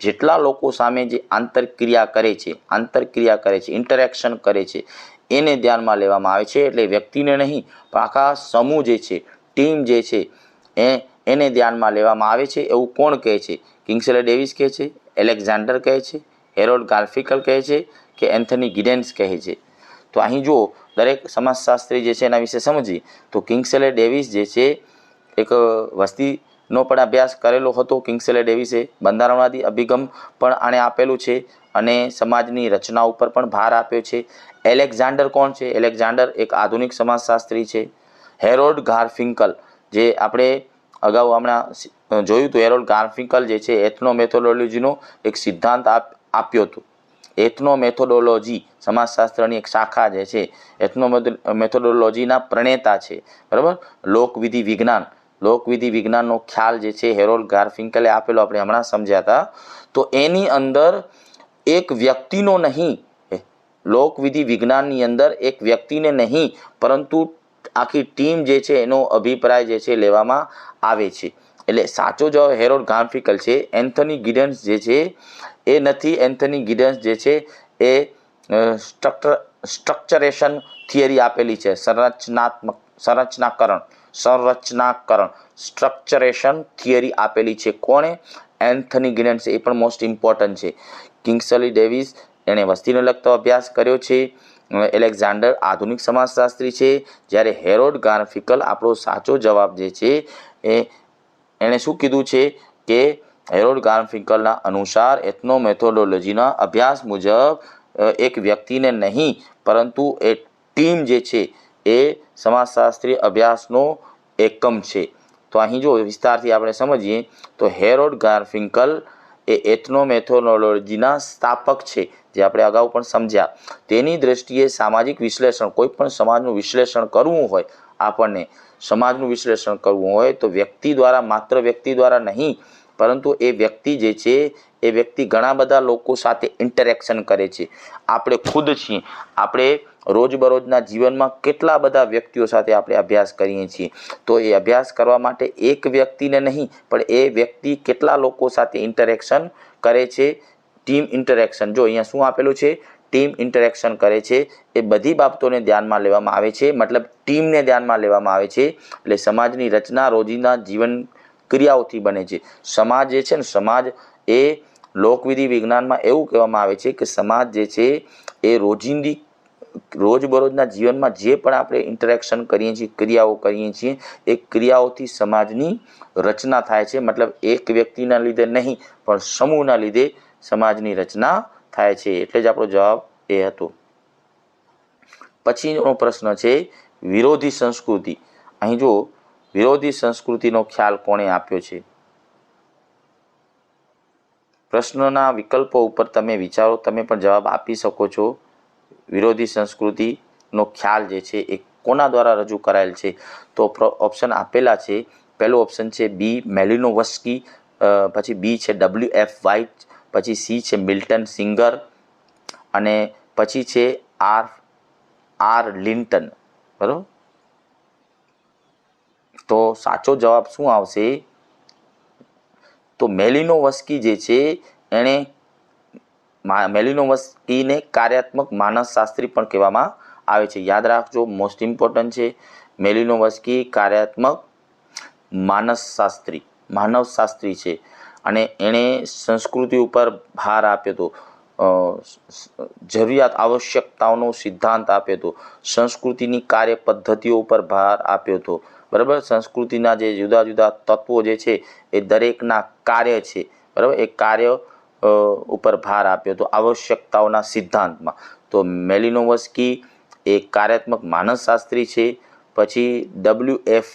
જેટલા લોકો સામે જે આંતરક્રિયા કરે છે, ઇન્ટરેક્શન કરે છે, એને ધ્યાનમાં લેવામાં આવે છે. એટલે વ્યક્તિને નહીં પણ આખા સમૂહ જે છે, ટીમ જે છે એને ધ્યાનમાં લેવામાં આવે છે. એવું કોણ કહે છે? કિંગ્સલે ડેવિસ કહે છે, એલેક્ઝાન્ડર કહે છે, હેરોલ્ડ ગાર્ફિકલ કહે છે કે એન્થની ગિડેન્સ કહે છે? તો અહીં જો દરેક સમાજશાસ્ત્રી જે છે એના વિશે સમજીએ તો કિંગ્સલે ડેવિસ જે છે એક વસ્તીનો પણ અભ્યાસ કરેલો હતો. કિંગ્સલે ડેવિસે બંધારણવાદી અભિગમ પણ આણે આપેલું છે અને સમાજની રચના ઉપર પણ ભાર આપ્યો છે. એલેક્ઝાન્ડર કોણ છે? એલેક્ઝાન્ડર એક આધુનિક સમાજશાસ્ત્રી છે. હેરોલ્ડ ગાર્ફિંકલ જે આપણે અગાઉ હમણાં જોયું હતું, હેરોલ્ડ ગાર્ફિંકલ જે છે એથનો મેથોડોલોજીનો એક સિદ્ધાંત આપ્યો હતો. એથનો મેથોડોલોજી સમાજશાસ્ત્રની એક શાખા જે છે, એથનો મેથોડોલોજીના પ્રણેતા છે, બરાબર. લોકવિધિ વિજ્ઞાનનો ખ્યાલ જે છે હેરોલ્ડ ગાર્ફિંકલે આપેલો, આપણે હમણાં સમજ્યા હતા. તો એની અંદર એક વ્યક્તિનો નહીં, લોકવિધિ વિજ્ઞાનની અંદર એક વ્યક્તિને નહીં પરંતુ આખી ટીમ જે છે એનો અભિપ્રાય જે છે લેવામાં આવે છે. એટલે સાચો જવાબ હેરોલ્ડ ગાર્ફિંકલ છે. એન્થની ગિડન્સ જે છે એ નથી. એન્થની ગિડન્સ જે છે એ સ્ટ્રક્ચરેશન થિયરી આપેલી છે, સંરચનાકરણ સ્ટ્રક્ચરેશન થિયરી આપેલી છે. કોણે? એન્થની ગિડન્સ. એ પણ મોસ્ટ ઇમ્પોર્ટન્ટ છે. કિંગ્સલી ડેવિસ એણે વસ્તીને લગતો અભ્યાસ કર્યો છે. એલેક્ઝાન્ડર આધુનિક સમાજશાસ્ત્રી છે. જ્યારે હેરોલ્ડ ગાર્ફિંકલ આપણો સાચો જવાબ જે છે એણે શું કીધું છે કે હેરોલ્ડ ગાર્ફિંકલના અનુસાર એથનો મેથોડોલોજીના અભ્યાસ મુજબ એક વ્યક્તિને નહીં પરંતુ એ ટીમ જે છે એ સમાજશાસ્ત્રીય અભ્યાસનો એકમ છે. તો અહીં જો વિસ્તારથી આપણે સમજીએ તો હેરોલ્ડ ગાર્ફિંકલ એ એથનો મેથોડોલોજીના સ્થાપક છે, જે આપણે અગાઉ પણ સમજ્યા. તેની દ્રષ્ટિએ સામાજિક વિશ્લેષણ, કોઈ પણ સમાજનું વિશ્લેષણ કરવું હોય, આપણને સમાજનું વિશ્લેષણ કરવું હોય તો માત્ર વ્યક્તિ દ્વારા નહીં, પરંતુ એ વ્યક્તિ જે છે એ વ્યક્તિ ઘણા બધા લોકો સાથે ઇન્ટરેક્શન કરે છે. આપણે ખુદ છીએ, આપણે રોજબરોજના જીવનમાં કેટલા બધા વ્યક્તિઓ સાથે આપણે અભ્યાસ કરીએ છીએ. તો એ અભ્યાસ કરવા માટે એક વ્યક્તિને નહીં પણ એ વ્યક્તિ કેટલા લોકો સાથે ઇન્ટરેક્શન કરે છે, ટીમ ઇન્ટરેક્શન. જો અહીંયા શું આપેલું છે? ટીમ ઇન્ટરેક્શન કરે છે. એ બધી બાબતોને ધ્યાનમાં લેવામાં આવે છે, મતલબ ટીમને ધ્યાનમાં લેવામાં આવે છે. એટલે સમાજની રચના રોજિંદા જીવન ક્રિયાઓથી બને છે. સમાજ જે છે ને, સમાજ એ લોકવિધિ વિજ્ઞાનમાં એવું કહેવામાં આવે છે કે સમાજ જે છે એ રોજબરોજના જીવનમાં જે પણ આપણે ઇન્ટરેક્શન કરીએ છીએ, ક્રિયાઓ કરીએ છીએ, એ ક્રિયાઓથી સમાજની રચના થાય છે. મતલબ એક વ્યક્તિના લીધે નહીં પણ સમૂહના લીધે સમાજની રચના થાય છે. એટલે જ આપણો જવાબ એ હતો. પછીનો પ્રશ્ન છે વિરોધી સંસ્કૃતિ. અહીં જો વિરોધી સંસ્કૃતિનો ખ્યાલ કોણે આપ્યો છે? પ્રશ્નના વિકલ્પો ઉપર તમે વિચારો, તમે પણ જવાબ આપી શકો છો. વિરોધી સંસ્કૃતિનો ખ્યાલ જે છે એ કોના દ્વારા રજૂ કરાયેલ છે? તો ઓપ્શન આપેલા છે. પહેલો ઓપ્શન છે બી મેલિનોવસ્કી, પછી બી છે WF વ્હાઇટ, પછી સી છે મિલ્ટન સિંગર અને પછી છે આર લિન્ટન. બરાબર. તો સાચો જવાબ શું આવશે? તો મેલિનોવસ્કી જે છે એણે મેલિનોવસ્કીને કાર્યાત્મક માનસશાસ્ત્રી પણ કહેવામાં આવે છે. યાદ રાખજો, મોસ્ટ ઇમ્પોર્ટન્ટ છે. મેલિનોવસ્કી કાર્યાત્મક માનવશાસ્ત્રી છે અને એણે સંસ્કૃતિ ઉપર ભાર આપ્યો હતો, જરૂરિયાત આવશ્યકતાઓનો સિદ્ધાંત આપ્યો હતો, સંસ્કૃતિની કાર્ય પદ્ધતિઓ ઉપર ભાર આપ્યો હતો. બરાબર. સંસ્કૃતિના જે જુદા જુદા તત્વો જે છે એ દરેકના કાર્ય છે, બરાબર, એ કાર્ય ઉપર ભાર આપ્યો હતો આવશ્યકતાઓના સિદ્ધાંતમાં. તો મેલિનોવસ્કી એ કાર્યાત્મક માનસશાસ્ત્રી છે. પછી WF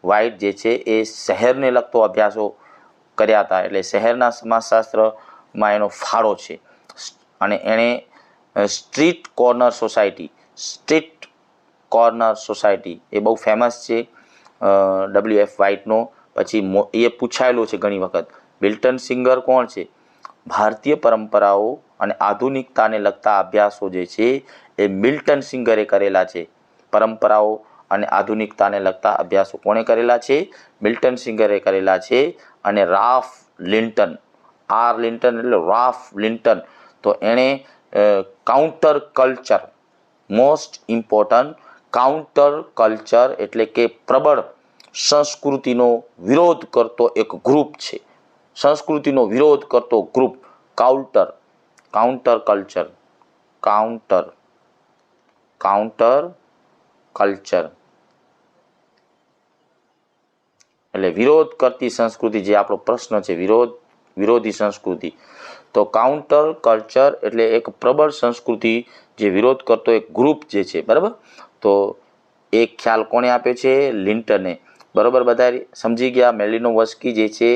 વ્હાઇટ જે છે એ શહેરને લગતો અભ્યાસો કર્યા હતા, એટલે શહેરના સમાજશાસ્ત્રમાં એનો ફાળો છે. અને એણે સ્ટ્રીટ કોર્નર સોસાયટી એ બહુ ફેમસ છે WF વ્હાઇટનો. પછી એ પૂછાયેલું છે ઘણી વખત. મિલ્ટન સિંગર કોણ છે? ભારતીય પરંપરાઓ અને આધુનિકતાને લગતા અભ્યાસો જે છે એ મિલ્ટન સિંગરે કરેલા છે. પરંપરાઓ અને આધુનિકતાને લગતા અભ્યાસો કોણે કરેલા છે? મિલ્ટન સિંગરે કરેલા છે. અને રાલ્ફ લિન્ટન, આર લિન્ટન એટલે રાલ્ફ લિન્ટન, તો એણે counter culture, most important, counter culture એટલે કે પ્રબળ સંસ્કૃતિનો વિરોધ કરતો એક ગ્રુપ છે. સંસ્કૃતિનો વિરોધ કરતો ગ્રુપ કાઉન્ટર કલ્ચર એટલે વિરોધ કરતી સંસ્કૃતિ. જે આપણો પ્રશ્ન છે વિરોધી સંસ્કૃતિ, તો કાઉન્ટર કલ્ચર એટલે એક પ્રબળ સંસ્કૃતિ જે વિરોધ કરતો એક ગ્રુપ જે છે. બરાબર. તો એક ખ્યાલ કોણે આપ્યો છે? લિન્ટને. બરોબર, બધા સમજી ગયા. મેલિનોવસ્કી જે છે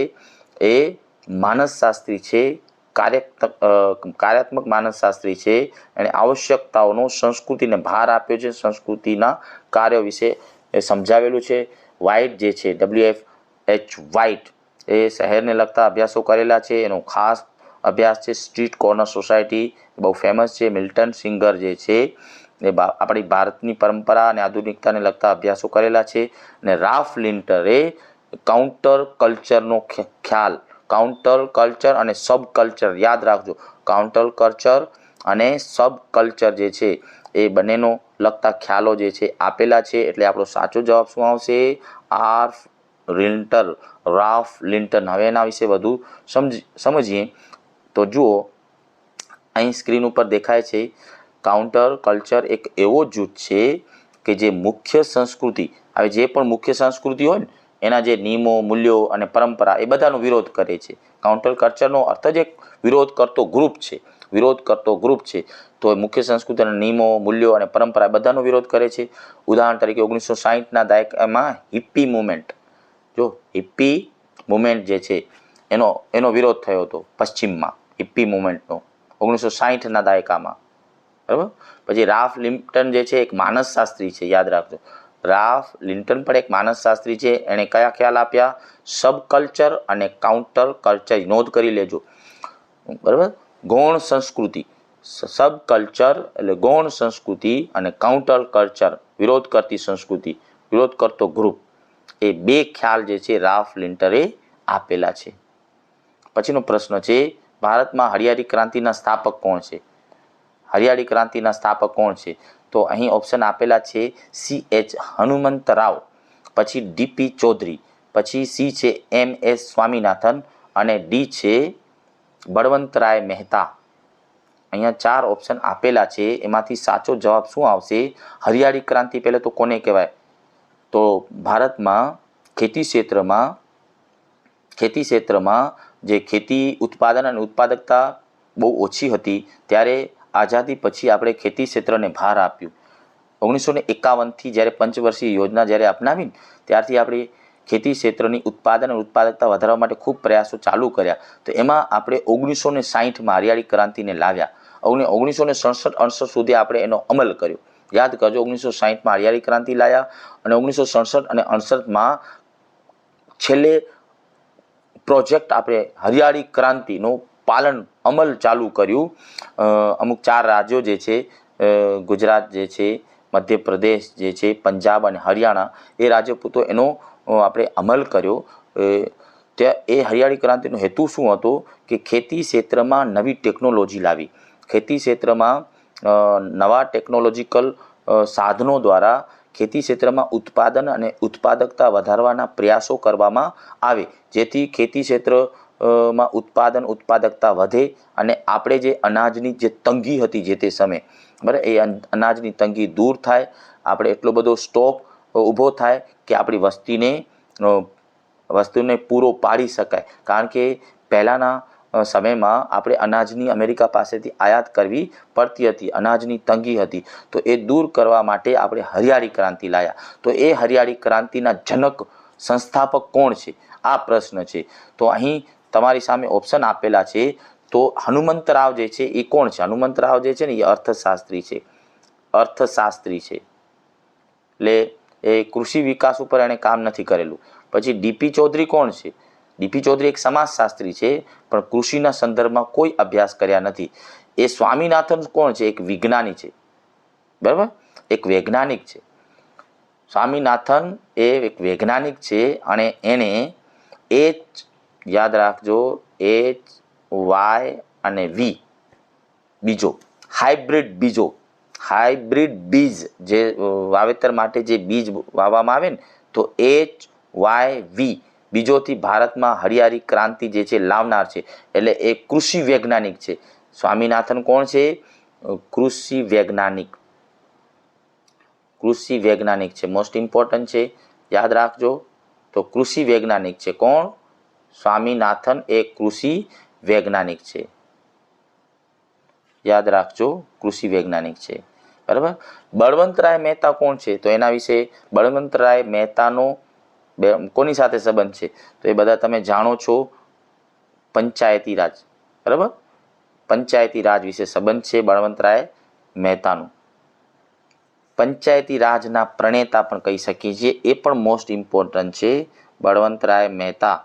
એ માનસશાસ્ત્રી છે, કાર્યાત્મક માનસશાસ્ત્રી છે. એણે આવશ્યકતાઓનો સંસ્કૃતિને ભાર આપ્યો છે, સંસ્કૃતિના કાર્યો વિશે એ સમજાવેલું છે. વ્હાઇટ જે છે WF વ્હાઇટ એ શહેરને લગતા અભ્યાસો કરેલા છે. એનો ખાસ અભ્યાસ છે સ્ટ્રીટ કોર્નર સોસાયટી, બહુ ફેમસ છે. મિલ્ટન સિંગર જે છે એ આપણી ભારતની પરંપરા અને આધુનિકતાને લગતા અભ્યાસો કરેલા છે. અને રાલ્ફ લિન્ટરે કાઉન્ટર કલ્ચરનો ખ્યાલ, કાઉન્ટર કલ્ચર અને સબ કલ્ચર, યાદ રાખજો, કાઉન્ટર કલ્ચર અને સબ કલ્ચર જે છે એ બંનેનો લગતા ખ્યાલો જે છે આપેલા છે. એટલે આપણો સાચો જવાબ શું આવશે? રાલ્ફ લિન્ટન. હવે એના વિશે વધુ સમજીએ તો જુઓ, અહીં સ્ક્રીન ઉપર દેખાય છે કાઉન્ટર કલ્ચર એક એવો જૂથ છે કે જે મુખ્ય સંસ્કૃતિ, હવે જે પણ મુખ્ય સંસ્કૃતિ હોય ને એના જે નિયમો, મૂલ્યો અને પરંપરા એ બધાનો વિરોધ કરે છે. કાઉન્ટર કલ્ચરનો અર્થ જ એક વિરોધ કરતો ગ્રુપ છે, વિરોધ કરતો ગ્રુપ છે. તો મુખ્ય સંસ્કૃતિના નિયમો, મૂલ્યો અને પરંપરા બધાનો વિરોધ કરે છે. ઉદાહરણ તરીકે 1960ના દાયકામાં હિપ્પી મુવમેન્ટ, જો હિપ્પી મુવમેન્ટ જે છે એનો વિરોધ થયો હતો પશ્ચિમમાં, હિપ્પી મુવમેન્ટનો 1960ના દાયકામાં, બરાબર. પછી રાલ્ફ લિન્ટન જે છે એક માનસશાસ્ત્રી છે, યાદ રાખજો. રાલ્ફ લિન્ટન પણ એક માનસશાસ્ત્રી છે. એણે કયા ખ્યાલ આપ્યા? સબ કલ્ચર અને કાઉન્ટર કલ્ચર. નોંધ કરી લેજો, બરાબર. ગૌણ સંસ્કૃતિ, સબ કલ્ચર એટલે ગૌણ સંસ્કૃતિ અને કાઉન્ટર કલ્ચર વિરોધ કરતી સંસ્કૃતિ, વિરોધ કરતો ગ્રુપ. એ બે ખ્યાલ જે છે રાલ્ફ લિન્ટરે આપેલા છે. પછીનો પ્રશ્ન છે, ભારતમાં હરિયાળી ક્રાંતિના સ્થાપક કોણ છે? હરિયાળી ક્રાંતિના સ્થાપક કોણ છે? તો અહીં ઓપ્શન આપેલા છે CH હનુમંતરાવ, પછી DP ચૌધરી, પછી C છે MS સ્વામીનાથન અને D છે બળવંતરાય મહેતા. અહીંયા 4 ઓપ્શન આપેલા છે. એમાંથી સાચો જવાબ શું આવશે? હરિયાળી ક્રાંતિ પહેલાં તો કોને કહેવાય? તો ભારતમાં ખેતી ક્ષેત્રમાં જે ખેતી ઉત્પાદન અને ઉત્પાદકતા બહુ ઓછી હતી, ત્યારે આઝાદી પછી આપણે ખેતી ક્ષેત્રને ભાર આપ્યું. 1951થી જ્યારે પંચવર્ષીય યોજના જ્યારે અપનાવી ત્યારથી આપણે ખેતી ક્ષેત્રની ઉત્પાદન અને ઉત્પાદકતા વધારવા માટે ખૂબ પ્રયાસો ચાલુ કર્યા. તો એમાં આપણે 1960માં હરિયાળી ક્રાંતિને લાવ્યા. 1967-68 સુધી આપણે એનો અમલ કર્યો. યાદ કરજો, 1960માં હરિયાળી ક્રાંતિ લાવ્યા અને 1967 અને 68માં છેલ્લે પ્રોજેક્ટ આપણે હરિયાળી ક્રાંતિનું અમલ ચાલુ કર્યું. અમુક 4 રાજ્યો જે છે, ગુજરાત જે છે, મધ્યપ્રદેશ જે છે, પંજાબ અને હરિયાણા, એ રાજ્યો પૂરતો એનો આપણે અમલ કર્યો. ત્યાં એ હરિયાળી ક્રાંતિનો હેતુ શું હતો કે ખેતી ક્ષેત્રમાં નવી ટેકનોલોજી લાવી, ખેતી ક્ષેત્રમાં નવા ટેકનોલોજીકલ સાધનો દ્વારા ખેતી ક્ષેત્રમાં ઉત્પાદન અને ઉત્પાદકતા વધારવાના પ્રયાસો કરવામાં આવે, જેથી ખેતી ક્ષેત્રમાં ઉત્પાદન ઉત્પાદકતા વધે અને આપણે જે અનાજની જે તંગી હતી જે તે સમયે, બરાબર, એ અનાજની તંગી દૂર થાય, આપણે એટલો બધો સ્ટોક ઊભો થાય કે આપણી વસ્તુને પૂરો પાડી શકાય. કારણ કે પહેલાંના સમયમાં આપણે અનાજની અમેરિકા પાસેથી આયાત કરવી પડતી હતી, અનાજની તંગી હતી. તો એ દૂર કરવા માટે આપણે હરિયાળી ક્રાંતિ લાવ્યા. તો એ હરિયાળી ક્રાંતિના જનક સંસ્થાપક કોણ છે? આ પ્રશ્ન છે. તો અહીં તમારી સામે ઓપ્શન આપેલા છે. તો હનુમંતરાવ જે છે એ કોણ છે? હનુમંતરાવ જે છે ને એ અર્થશાસ્ત્રી છે, અર્થશાસ્ત્રી છે. એટલે એ કૃષિ વિકાસ ઉપર એણે કામ નથી કરેલું. પછી DP ચૌધરી કોણ છે? DP ચૌધરી એક સમાજશાસ્ત્રી છે, પણ કૃષિના સંદર્ભમાં કોઈ અભ્યાસ કર્યા નથી. એ સ્વામીનાથન કોણ છે? એક વિજ્ઞાની છે, બરાબર, એક વૈજ્ઞાનિક છે. સ્વામીનાથન એ એક વૈજ્ઞાનિક છે અને એને યાદ રાખજો, HY અને V બીજો, હાઇબ્રિડ બીજ જે વાવેતર માટે જે બીજ વાવવામાં આવે ને, તો HYV બીજોથી ભારતમાં હરિયાળી ક્રાંતિ જે છે લાવનાર છે. એટલે એ કૃષિ વૈજ્ઞાનિક છે. સ્વામીનાથન કોણ છે? કૃષિ વૈજ્ઞાનિક છે. મોસ્ટ ઇમ્પોર્ટન્ટ છે, યાદ રાખજો. તો કૃષિ વૈજ્ઞાનિક છે. કોણ? સ્વામીનાથન એ કૃષિ વૈજ્ઞાનિક છે, યાદ રાખજો, કૃષિ વૈજ્ઞાનિક છે, બરાબર. બળવંતરાય મહેતા કોણ છે? તો એના વિશે બળવંતરાય મહેતાનો કોની સાથે સંબંધ છે? તો એ બધા તમે જાણો છો, પંચાયતી રાજ, બરાબર. પંચાયતી રાજ વિશે સંબંધ છે બળવંતરાય મહેતાનું. પંચાયતી રાજના પ્રણેતા પણ કહી શકીએ છીએ, એ પણ મોસ્ટ ઇમ્પોર્ટન્ટ છે. બળવંતરાય મહેતા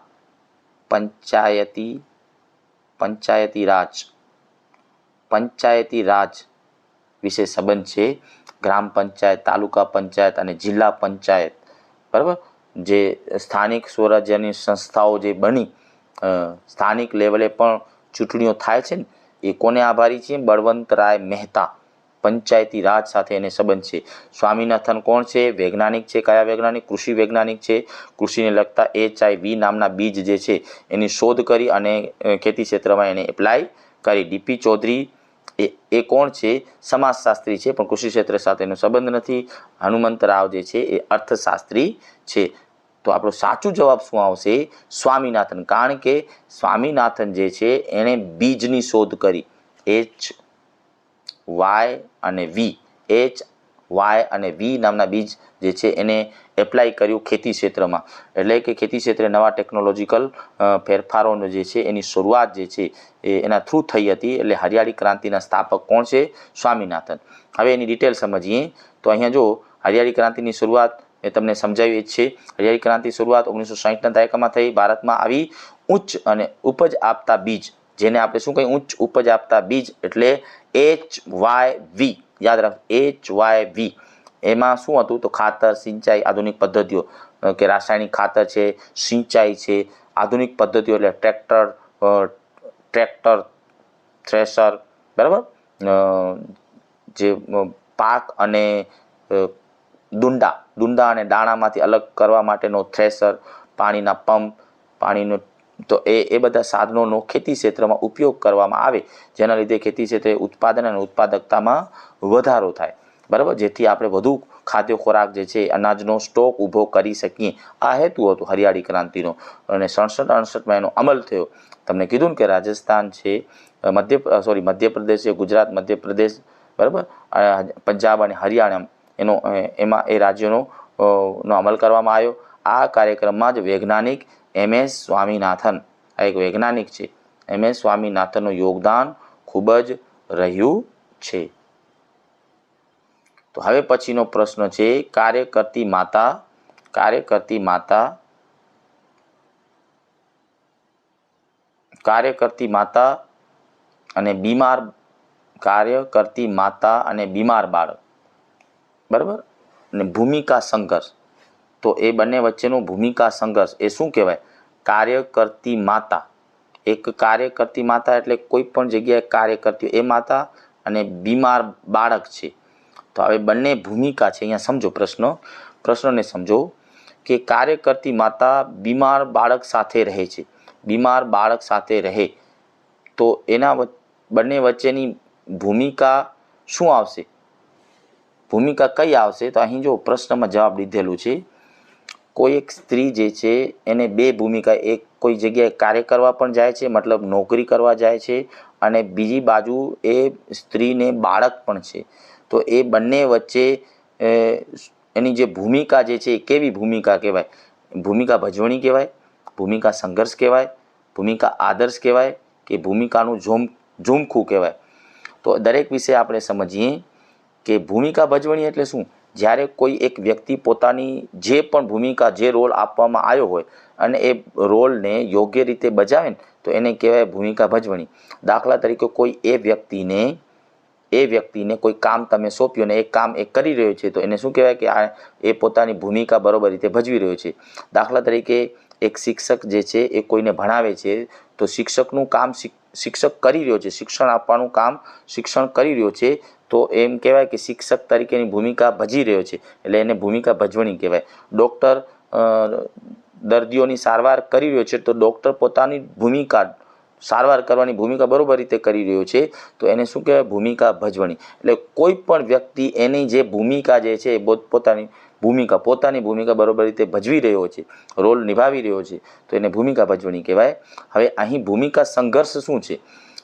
પંચાયતી રાજ વિશે સંબંધ છે. ગ્રામ પંચાયત, તાલુકા પંચાયત અને જિલ્લા પંચાયત, બરાબર, જે સ્થાનિક સ્વરાજ્યની સંસ્થાઓ જે બની સ્થાનિક લેવલે પણ ચૂંટણીઓ થાય છે ને, એ કોને આભારી છે? બળવંતરાય મહેતા. પંચાયતી રાજ સાથે એને સંબંધ છે. સ્વામીનાથન કોણ છે? વૈજ્ઞાનિક છે. કયા વૈજ્ઞાનિક? કૃષિ વૈજ્ઞાનિક છે. કૃષિને લગતા HIV નામના બીજ જે છે એની શોધ કરી અને ખેતી ક્ષેત્રમાં એને એપ્લાય કરી. DP ચૌધરી એ કોણ છે? સમાજશાસ્ત્રી છે, પણ કૃષિ ક્ષેત્ર સાથે એનો સંબંધ નથી. હનુમંતરાવ જે છે એ અર્થશાસ્ત્રી છે. તો આપણો સાચું જવાબ શું આવશે? સ્વામીનાથન. કારણ કે સ્વામીનાથન જે છે એણે બીજની શોધ કરી. HY અને V નામના બીજ જે છે એને એપ્લાય કર્યું ખેતી ક્ષેત્રમાં. એટલે કે ખેતી ક્ષેત્રે નવા ટેકનોલોજીકલ ફેરફારોનો જે છે એની શરૂઆત જે છે એ એના થ્રુ થઈ હતી. એટલે હરિયાળી ક્રાંતિના સ્થાપક કોણ છે? સ્વામીનાથન. હવે એની ડિટેલ સમજીએ તો અહીંયા જો હરિયાળી ક્રાંતિની શરૂઆત એ તમને સમજાવ્યું જ છે. હરિયાળી ક્રાંતિ શરૂઆત 1960ના દાયકામાં થઈ. ભારતમાં આવી ઉચ્ચ અને ઉપજ આપતા બીજ, જેને આપણે શું કહીએ? ઉચ્ચ ઉપજ આપતા બીજ એટલે HYV. યાદ રાખો, HYV. એમાં શું હતું? તો ખાતર, સિંચાઈ, આધુનિક પદ્ધતિઓ, કે રાસાયણિક ખાતર છે, સિંચાઈ છે, આધુનિક પદ્ધતિઓ એટલે ટ્રેક્ટર, થ્રેશર, બરાબર, જે પાક અને ડુંડા અને દાણામાંથી અલગ કરવા માટેનો થ્રેશર, પાણીના પંપ, પાણીનો, તો એ બધા સાધનોનો ખેતી ક્ષેત્રમાં ઉપયોગ કરવામાં આવે, જેના લીધે ખેતી ક્ષેત્રે ઉત્પાદન અને ઉત્પાદકતામાં વધારો થાય, બરાબર, જેથી આપણે વધુ ખાદ્ય ખોરાક જે છે અનાજનો સ્ટોક ઊભો કરી શકીએ. આ હેતુ હતો હરિયાળી ક્રાંતિનો. અને 67-68માં એનો અમલ થયો. તમને કીધું ને કે રાજસ્થાન છે, મધ્યપ્રદેશ છે, ગુજરાત, મધ્યપ્રદેશ, બરાબર, પંજાબ અને હરિયાણા, એમાં એ રાજ્યોનો નો અમલ કરવામાં આવ્યો. આ કાર્યક્રમમાં જ વૈજ્ઞાનિક MS સ્વામીનાથન, આ એક વૈજ્ઞાનિક છે, MS સ્વામીનાથનનું યોગદાન ખૂબ જ રહ્યું છે. તો હવે પછીનો પ્રશ્ન છે, કાર્યકર્તી માતા અને બીમાર બાળક, બરાબર, અને ભૂમિકા સંઘર્ષ. તો એ બંને વચ્ચેનો ભૂમિકા સંઘર્ષ એ શું કહેવાય? કાર્યકર્તી માતા. એક કાર્યકર્તી માતા એટલે કોઈ પણ જગ્યાએ કાર્ય કરતી એ માતા, અને બીમાર બાળક છે. તો હવે બંને ભૂમિકા છે. અહીંયા સમજો પ્રશ્નને સમજો કે કાર્યકર્તી માતા બીમાર બાળક સાથે રહે છે. બીમાર બાળક સાથે રહે તો એના બંને વચ્ચેની ભૂમિકા શું આવશે? ભૂમિકા કઈ આવશે? તો અહીં જો પ્રશ્નમાં જવાબ દીધેલું છે. કોઈ એક સ્ત્રી જે છે એને બે ભૂમિકા, એક કોઈ જગ્યાએ કાર્ય કરવા પણ જાય છે, મતલબ નોકરી કરવા જાય છે, અને બીજી બાજુ એ સ્ત્રીને બાળક પણ છે. તો એ બંને વચ્ચે એની જે ભૂમિકા જે છે એ કેવી ભૂમિકા કહેવાય? ભૂમિકા ભજવણી કહેવાય, ભૂમિકા સંઘર્ષ કહેવાય, ભૂમિકા આદર્શ કહેવાય, કે ભૂમિકાનું ઝુમખું કહેવાય? તો દરેક વિશે આપણે સમજીએ કે ભૂમિકા ભજવણી એટલે શું? જ્યારે કોઈ એક વ્યક્તિ પોતાની જે પણ ભૂમિકા, જે રોલ આપવામાં આવ્યો હોય અને એ રોલને યોગ્ય રીતે બજાવે ને, તો એને કહેવાય ભૂમિકા ભજવણી. દાખલા તરીકે કોઈ એ વ્યક્તિને કોઈ કામ તમે સોંપ્યું અને એ કામ એ કરી રહ્યો છે, તો એને શું કહેવાય? કે એ પોતાની ભૂમિકા બરોબર રીતે ભજવી રહ્યો છે. દાખલા તરીકે એક શિક્ષક જે છે એ કોઈને ભણાવે છે, તો શિક્ષકનું કામ શિક્ષક કરી રહ્યો છે, શિક્ષણ આપવાનું કામ શિક્ષણ કરી રહ્યો છે, તો એમ કહેવાય કે શિક્ષક તરીકેની ભૂમિકા ભજી રહ્યો છે, એટલે એને ભૂમિકા ભજવણી કહેવાય. ડૉક્ટર દર્દીઓની સારવાર કરી રહ્યો છે, તો ડૉક્ટર પોતાની ભૂમિકા, સારવાર કરવાની ભૂમિકા બરોબર રીતે કરી રહ્યો છે, તો એને શું કહેવાય? ભૂમિકા ભજવણી. એટલે કોઈ પણ વ્યક્તિ એની જે ભૂમિકા જે છે એ પોતાની ભૂમિકા બરોબર રીતે ભજવી રહ્યો છે, રોલ નિભાવી રહ્યો છે, તો એને ભૂમિકા ભજવણી કહેવાય. હવે અહીં ભૂમિકા સંઘર્ષ શું છે?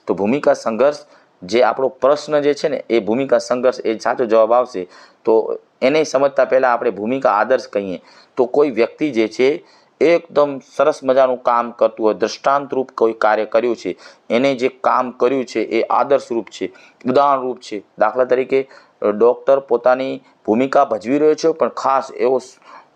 તો ભૂમિકા સંઘર્ષ, જે આપણો પ્રશ્ન જે છે ને, એ ભૂમિકા સંઘર્ષ એ સાચો જવાબ આવશે. તો એને સમજતા પહેલાં આપણે ભૂમિકા આદર્શ કહીએ તો કોઈ વ્યક્તિ જે છે એકદમ સરસ મજાનું કામ કરતું હોય, દ્રષ્ટાંતરૂપ કોઈ કાર્ય કર્યું છે, એને જે કામ કર્યું છે એ આદર્શરૂપ છે, ઉદાહરણરૂપ છે. દાખલા તરીકે ડૉક્ટર પોતાની ભૂમિકા ભજવી રહ્યો છે, પણ ખાસ એવો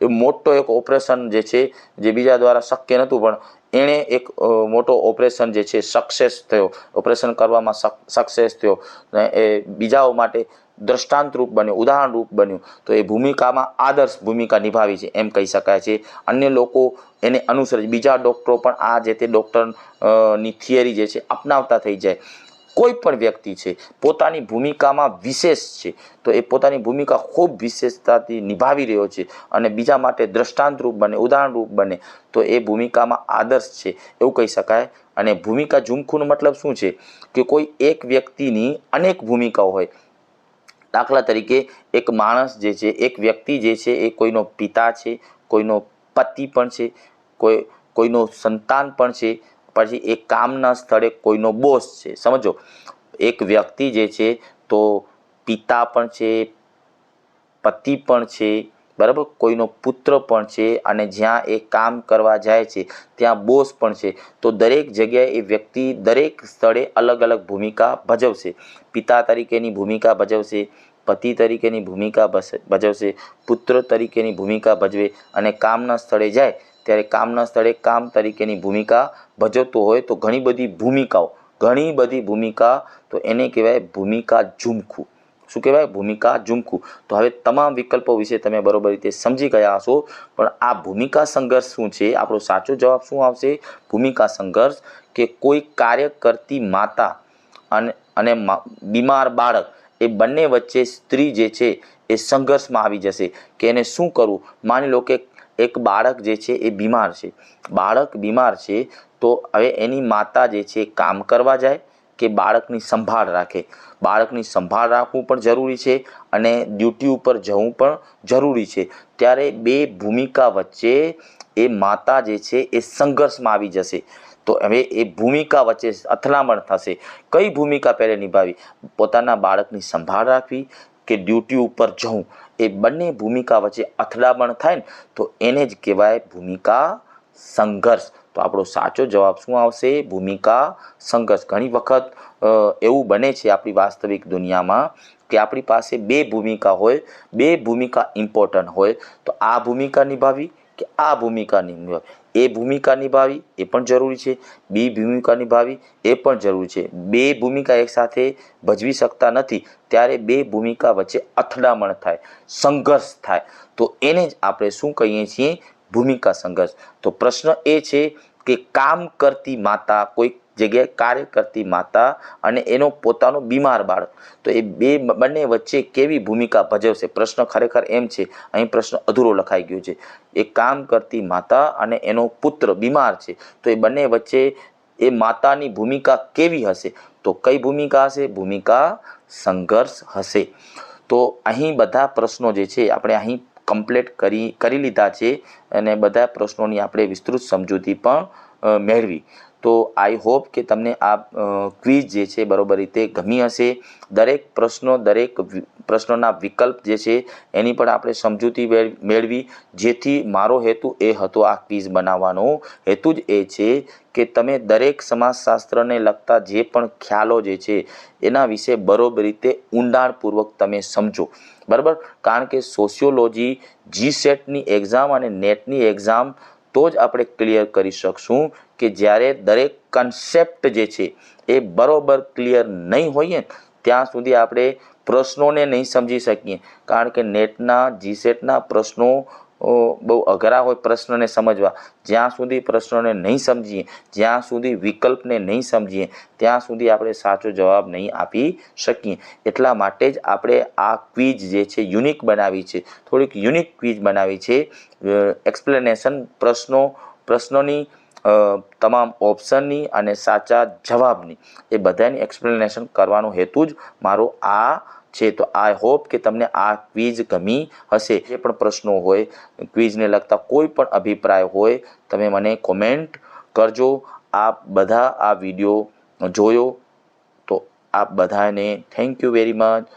મોટો એક ઓપરેશન જે છે જે બીજા દ્વારા શક્ય નહોતું, પણ એણે એક મોટો ઓપરેશન જે છે સક્સેસ થયો, ઓપરેશન કરવામાં સક્સેસ થયો, એ બીજાઓ માટે દ્રષ્ટાંતરૂપ બન્યું, ઉદાહરણરૂપ બન્યું, તો એ ભૂમિકામાં આદર્શ ભૂમિકા નિભાવી છે એમ કહી શકાય છે. અન્ય લોકો એને અનુસરે, બીજા ડૉક્ટરો પણ આ જે તે ડૉક્ટરની થિયરી જે છે અપનાવતા થઈ જાય. કોઈ પણ વ્યક્તિ છે પોતાની ભૂમિકામાં વિશેષ છે, તો એ પોતાની ભૂમિકા ખૂબ વિશેષતાથી નિભાવી રહ્યો છે અને બીજા માટે દ્રષ્ટાંતરૂપ બને, ઉદાહરણરૂપ બને, તો એ ભૂમિકામાં આદર્શ છે એવું કહી શકાય. અને ભૂમિકા ઝુમખુનો મતલબ શું છે કે કોઈ એક વ્યક્તિની અનેક ભૂમિકાઓ હોય. દાખલા તરીકે એક માણસ જે છે, એક વ્યક્તિ જે છે એ કોઈનો પિતા છે, કોઈનો પતિ પણ છે, કોઈનો સંતાન પણ છે, પછી એક કામના સ્થળે કોઈનો બોસ છે. સમજો, એક વ્યક્તિ જે છે તો પિતા પણ છે, પતિ પણ છે, બરાબર, કોઈનો પુત્ર પણ છે, અને જ્યાં એ કામ કરવા જાય છે ત્યાં બોસ પણ છે. તો દરેક જગ્યાએ એ વ્યક્તિ દરેક સ્થળે અલગ અલગ ભૂમિકા ભજવશે. પિતા તરીકેની ભૂમિકા ભજવશે, પતિ તરીકેની ભૂમિકા ભજવશે, પુત્ર તરીકેની ભૂમિકા ભજવે, અને કામના સ્થળે જાય ત્યારે કામના સ્થળે કામ તરીકેની ભૂમિકા ભજવતો હોય. તો ઘણી બધી ભૂમિકા, તો એને કહેવાય ભૂમિકા ઝુમખું. શું કહેવાય? ભૂમિકા ઝુમખું. તો હવે તમામ વિકલ્પો વિશે તમે બરોબર રીતે સમજી ગયા હશો, પણ આ ભૂમિકા સંઘર્ષ શું છે? આપણો સાચો જવાબ શું આવશે? ભૂમિકા સંઘર્ષ કે કોઈ કાર્ય કરતી માતા અને બીમાર બાળક, એ બંને વચ્ચે સ્ત્રી જે છે એ સંઘર્ષમાં આવી જશે કે એને શું કરવું. માની લો કે એક બાળક જે છે એ બીમાર છે, બાળક બીમાર છે, તો હવે એની માતા જે છે કામ કરવા જાય કે બાળકની સંભાળ રાખે. બાળકની સંભાળ રાખવું પણ જરૂરી છે અને ડ્યુટી ઉપર જવું પણ જરૂરી છે. ત્યારે બે ભૂમિકા વચ્ચે એ માતા જે છે એ સંઘર્ષમાં આવી જશે. તો હવે એ ભૂમિકા વચ્ચે અથડામણ થશે. કઈ ભૂમિકા પહેલે નિભાવી? પોતાના બાળકની સંભાળ રાખવી કે ડ્યુટી ઉપર જવું? એ બંને ભૂમિકા વચ્ચે અથડામણ થાય ને, તો એને જ કહેવાય ભૂમિકા સંઘર્ષ. તો આપણો સાચો જવાબ શું આવશે? ભૂમિકા સંઘર્ષ. ઘણી વખત એવું બને છે આપણી વાસ્તવિક દુનિયામાં કે આપણી પાસે બે ભૂમિકા હોય, બે ભૂમિકા ઇમ્પોર્ટન્ટ હોય, તો આ ભૂમિકા નિભાવી કે આ ભૂમિકા નિભાવી. એ ભૂમિકા નિભાવી એ પણ જરૂરી છે, બી ભૂમિકા નિભાવી એ પણ જરૂરી છે. બે ભૂમિકા એકસાથે ભજવી શકતા નથી, ત્યારે બે ભૂમિકા વચ્ચે અથડામણ થાય, સંઘર્ષ થાય, તો એને જ આપણે શું કહીએ છીએ? ભૂમિકા સંઘર્ષ. તો પ્રશ્ન એ છે કે કામ કરતી માતા, કોઈ જગ્યાએ કાર્ય કરતી માતા અને એનો પોતાનો બીમાર બાળક, તો એ બંને વચ્ચે કેવી ભૂમિકા ભજવશે? પ્રશ્ન ખરેખર એમ છે, અહીં પ્રશ્ન અધૂરો લખાઈ ગયો છે. એ કામ કરતી માતા અને એનો પુત્ર બીમાર છે, તો એ બંને વચ્ચે એ માતાની ભૂમિકા કેવી હશે? તો કઈ ભૂમિકા હશે? ભૂમિકા સંઘર્ષ હશે. તો અહીં બધા પ્રશ્નો જે છે આપણે અહીં કમ્પ્લીટ કરી લીધા છે અને બધા પ્રશ્નોની આપણે વિસ્તૃત સમજૂતી પણ મેળવી. તો આઈ હોપ કે તમને આ ક્વિઝ જે છે બરોબર રીતે ગમી હશે. દરેક પ્રશ્નોના વિકલ્પ જે છે એની પણ આપણે સમજૂતી મેળવી, જેથી મારો હેતુ એ હતો, આ ક્વિઝ બનાવવાનો હેતુ જ એ છે કે તમે દરેક સમાજશાસ્ત્રને લગતા જે પણ ખ્યાલો જે છે એના વિશે બરોબર રીતે ઊંડાણપૂર્વક તમે સમજો. બરાબર? કારણ કે સોશિયોલોજી GSETની એક્ઝામ અને નેટની એક્ઝામ તો જ આપણે ક્લિયર કરી શકશું કે જ્યારે દરેક કન્સેપ્ટ જે છે એ બરોબર ક્લિયર નહીં હોઈએ ત્યાં સુધી આપણે પ્રશ્નોને નહીં સમજી શકીએ. કારણ કે નેટના GSETના પ્રશ્નો બહુ અઘરા હોય પ્રશ્નને સમજવા. જ્યાં સુધી પ્રશ્નોને નહીં સમજીએ, જ્યાં સુધી વિકલ્પને નહીં સમજીએ, ત્યાં સુધી આપણે સાચો જવાબ નહીં આપી શકીએ. એટલા માટે જ આપણે આ ક્વિઝ જે છે યુનિક બનાવી છે, થોડીક યુનિક ક્વિઝ બનાવી છે. એક્સપ્લેનેશન, પ્રશ્નોની તમામ ઓપ્શનની અને સાચા જવાબની, એ બધાની એક્સપ્લેનેશન કરવાનો હેતુ જ મારો આ છે. તો આઈ હોપ કે તમને આ ક્વિઝ ગમી હશે. જે પણ પ્રશ્નો હોય, ક્વિઝને લગતા કોઈ પણ અભિપ્રાય હોય, તમે મને કોમેન્ટ કરજો. આપ બધા આ વિડીયો જોયો તો આપ બધાને થેન્ક યુ વેરી મચ.